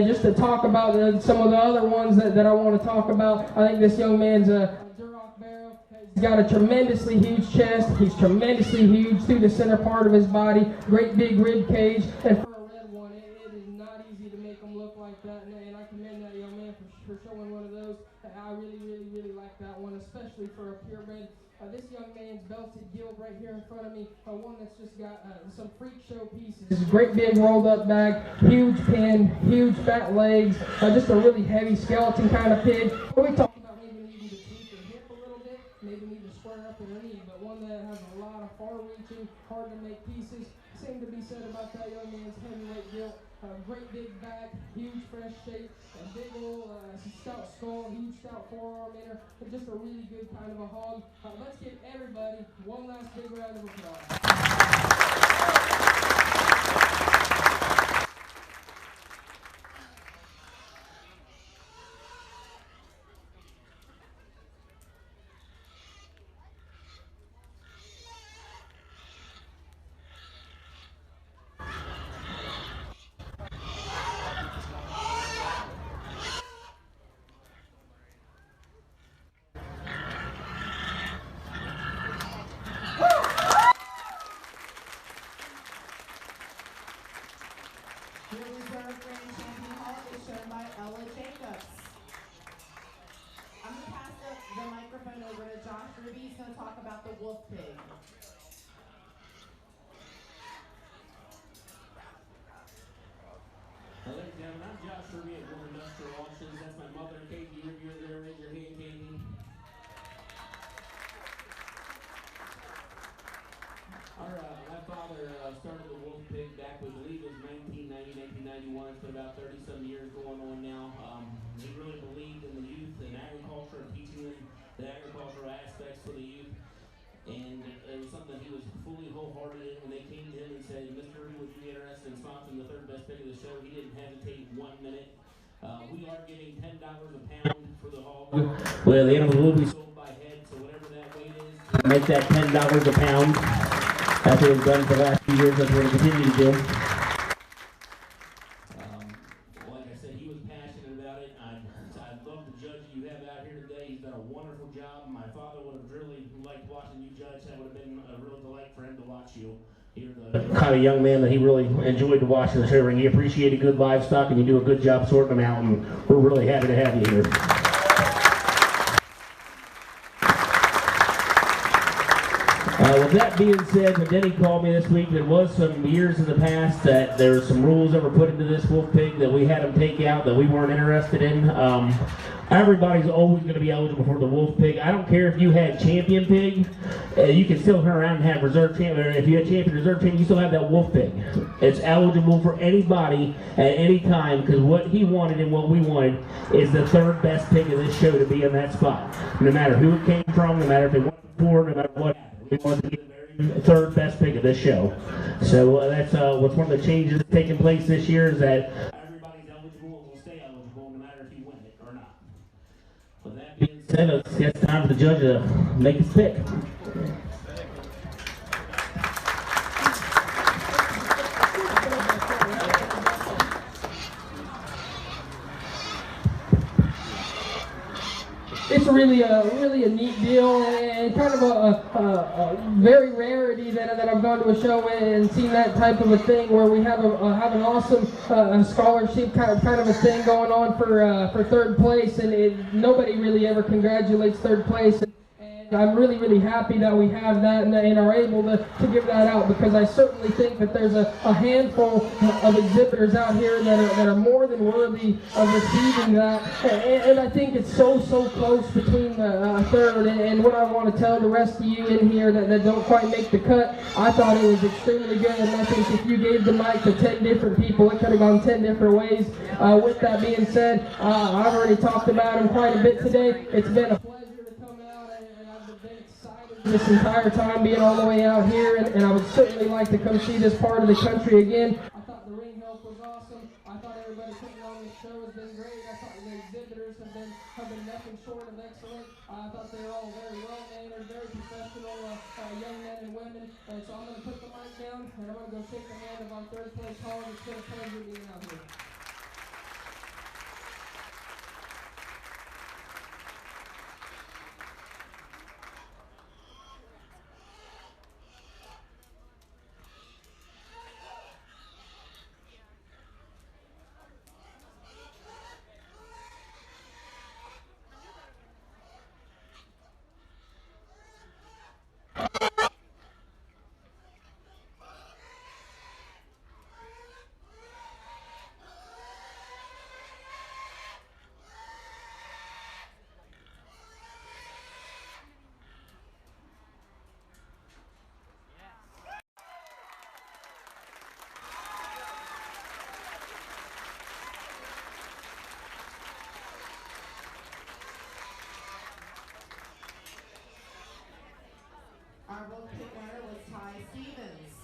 [SPEAKER 5] Just to talk about some of the other ones that I want to talk about, I think this young man's Duroc barrow. He's got a tremendously huge chest. He's tremendously huge through the center part of his body. Great big rib cage. And for a red one, it is not easy to make him look like that. And I commend that young man for showing one of those. I really like that one, especially for a purebred. This young man's belted gilt right here in front of me, one that's just got some freak show pieces. Great big rolled up back, huge pin, huge fat legs, just a really heavy skeleton kind of pig. We talked about maybe needing to tweak their hip a little bit, maybe need to square up their knee, but one that has a lot of far-reaching, hard to make pieces. Same to be said about that young man's heavyweight gilt. Great big back, huge fresh shape, a big old stout skull, huge stout forearm in her, and just a really good kind of a hog. Let's give everybody one last big round of applause.
[SPEAKER 1] He's going to talk about the wolf pig.
[SPEAKER 6] Ladies and gentlemen, I'm Josh Ruby at World Industrial Auctions. That's my mother, Katie. You're there. Raise your hand, Katie. My father started the wolf pig back, I believe it was 1990, 1991. It's been about 30-some years going on now. He really believed in the youth and agriculture and teaching them the agricultural aspects for the youth. And it was something that he was fully wholehearted in. When they came to him and said, Mr. Ruby, would you be interested in sponsoring the third best pig of the show? He didn't hesitate 1 minute. We are getting $10 a pound for the hog. Well, the animal will be sold by head, so whatever that weight is, make that $10 a pound. That's what we've done for the last few years. That's what we're going to continue to do. Like I said, he was passionate about it. I love the judge you have out here today. He's done a wonderful job. My father would have really liked watching you judge. That would have been a real delight for him to watch you. You're the kind of young man that he really enjoyed to watch in the show ring. He appreciated good livestock, and you do a good job sorting them out, and we're really happy to have you here. With that being said, when Denny called me this week, there was some years in the past that there were some rules that were put into this wolf pig that we had him take out that we weren't interested in. Everybody's always going to be eligible for the wolf pig. I don't care if you had champion pig, you can still turn around and have reserve champion. Or if you had champion reserve champion, you still have that wolf pig. It's eligible for anybody at any time, because what he wanted and what we wanted is the third best pig of this show to be in that spot. No matter who it came from, no matter if it went before, no matter what happened. We wanted to be the very third best pig of this show. So that's what's one of the changes taking place this year, is that everybody's eligible and will stay eligible no matter if you win it or not. With that being said, it's time for the judge to make his pick.
[SPEAKER 5] It's really a neat deal, and kind of a very rarity that I've gone to a show and seen that type of a thing where we have an awesome scholarship kind of a thing going on for third place, and nobody really ever congratulates third place. And I'm really, really happy that we have that and are able to give that out, because I certainly think that there's a handful of exhibitors out here that are more than worthy of receiving that. And I think it's so close between the third and what I want to tell the rest of you in here that don't quite make the cut. I thought it was extremely good, and I think if you gave the mic to 10 different people, it could have gone 10 different ways. With that being said, I've already talked about him quite a bit today. It's been a pleasure to come out, and I've been excited this entire time being all the way out here, and I would certainly like to come see this part of the country again. I thought the ring help was awesome. I thought everybody putting on the show has been great. I thought the exhibitors have been nothing short of excellent. I thought they were all very well mannered, very professional young men and women. And so I'm going to put the mic down, and I'm going to go shake the hand of our third place hog. It's been a pleasure being out here.
[SPEAKER 1] Our vote pick winner was Ty Stevens.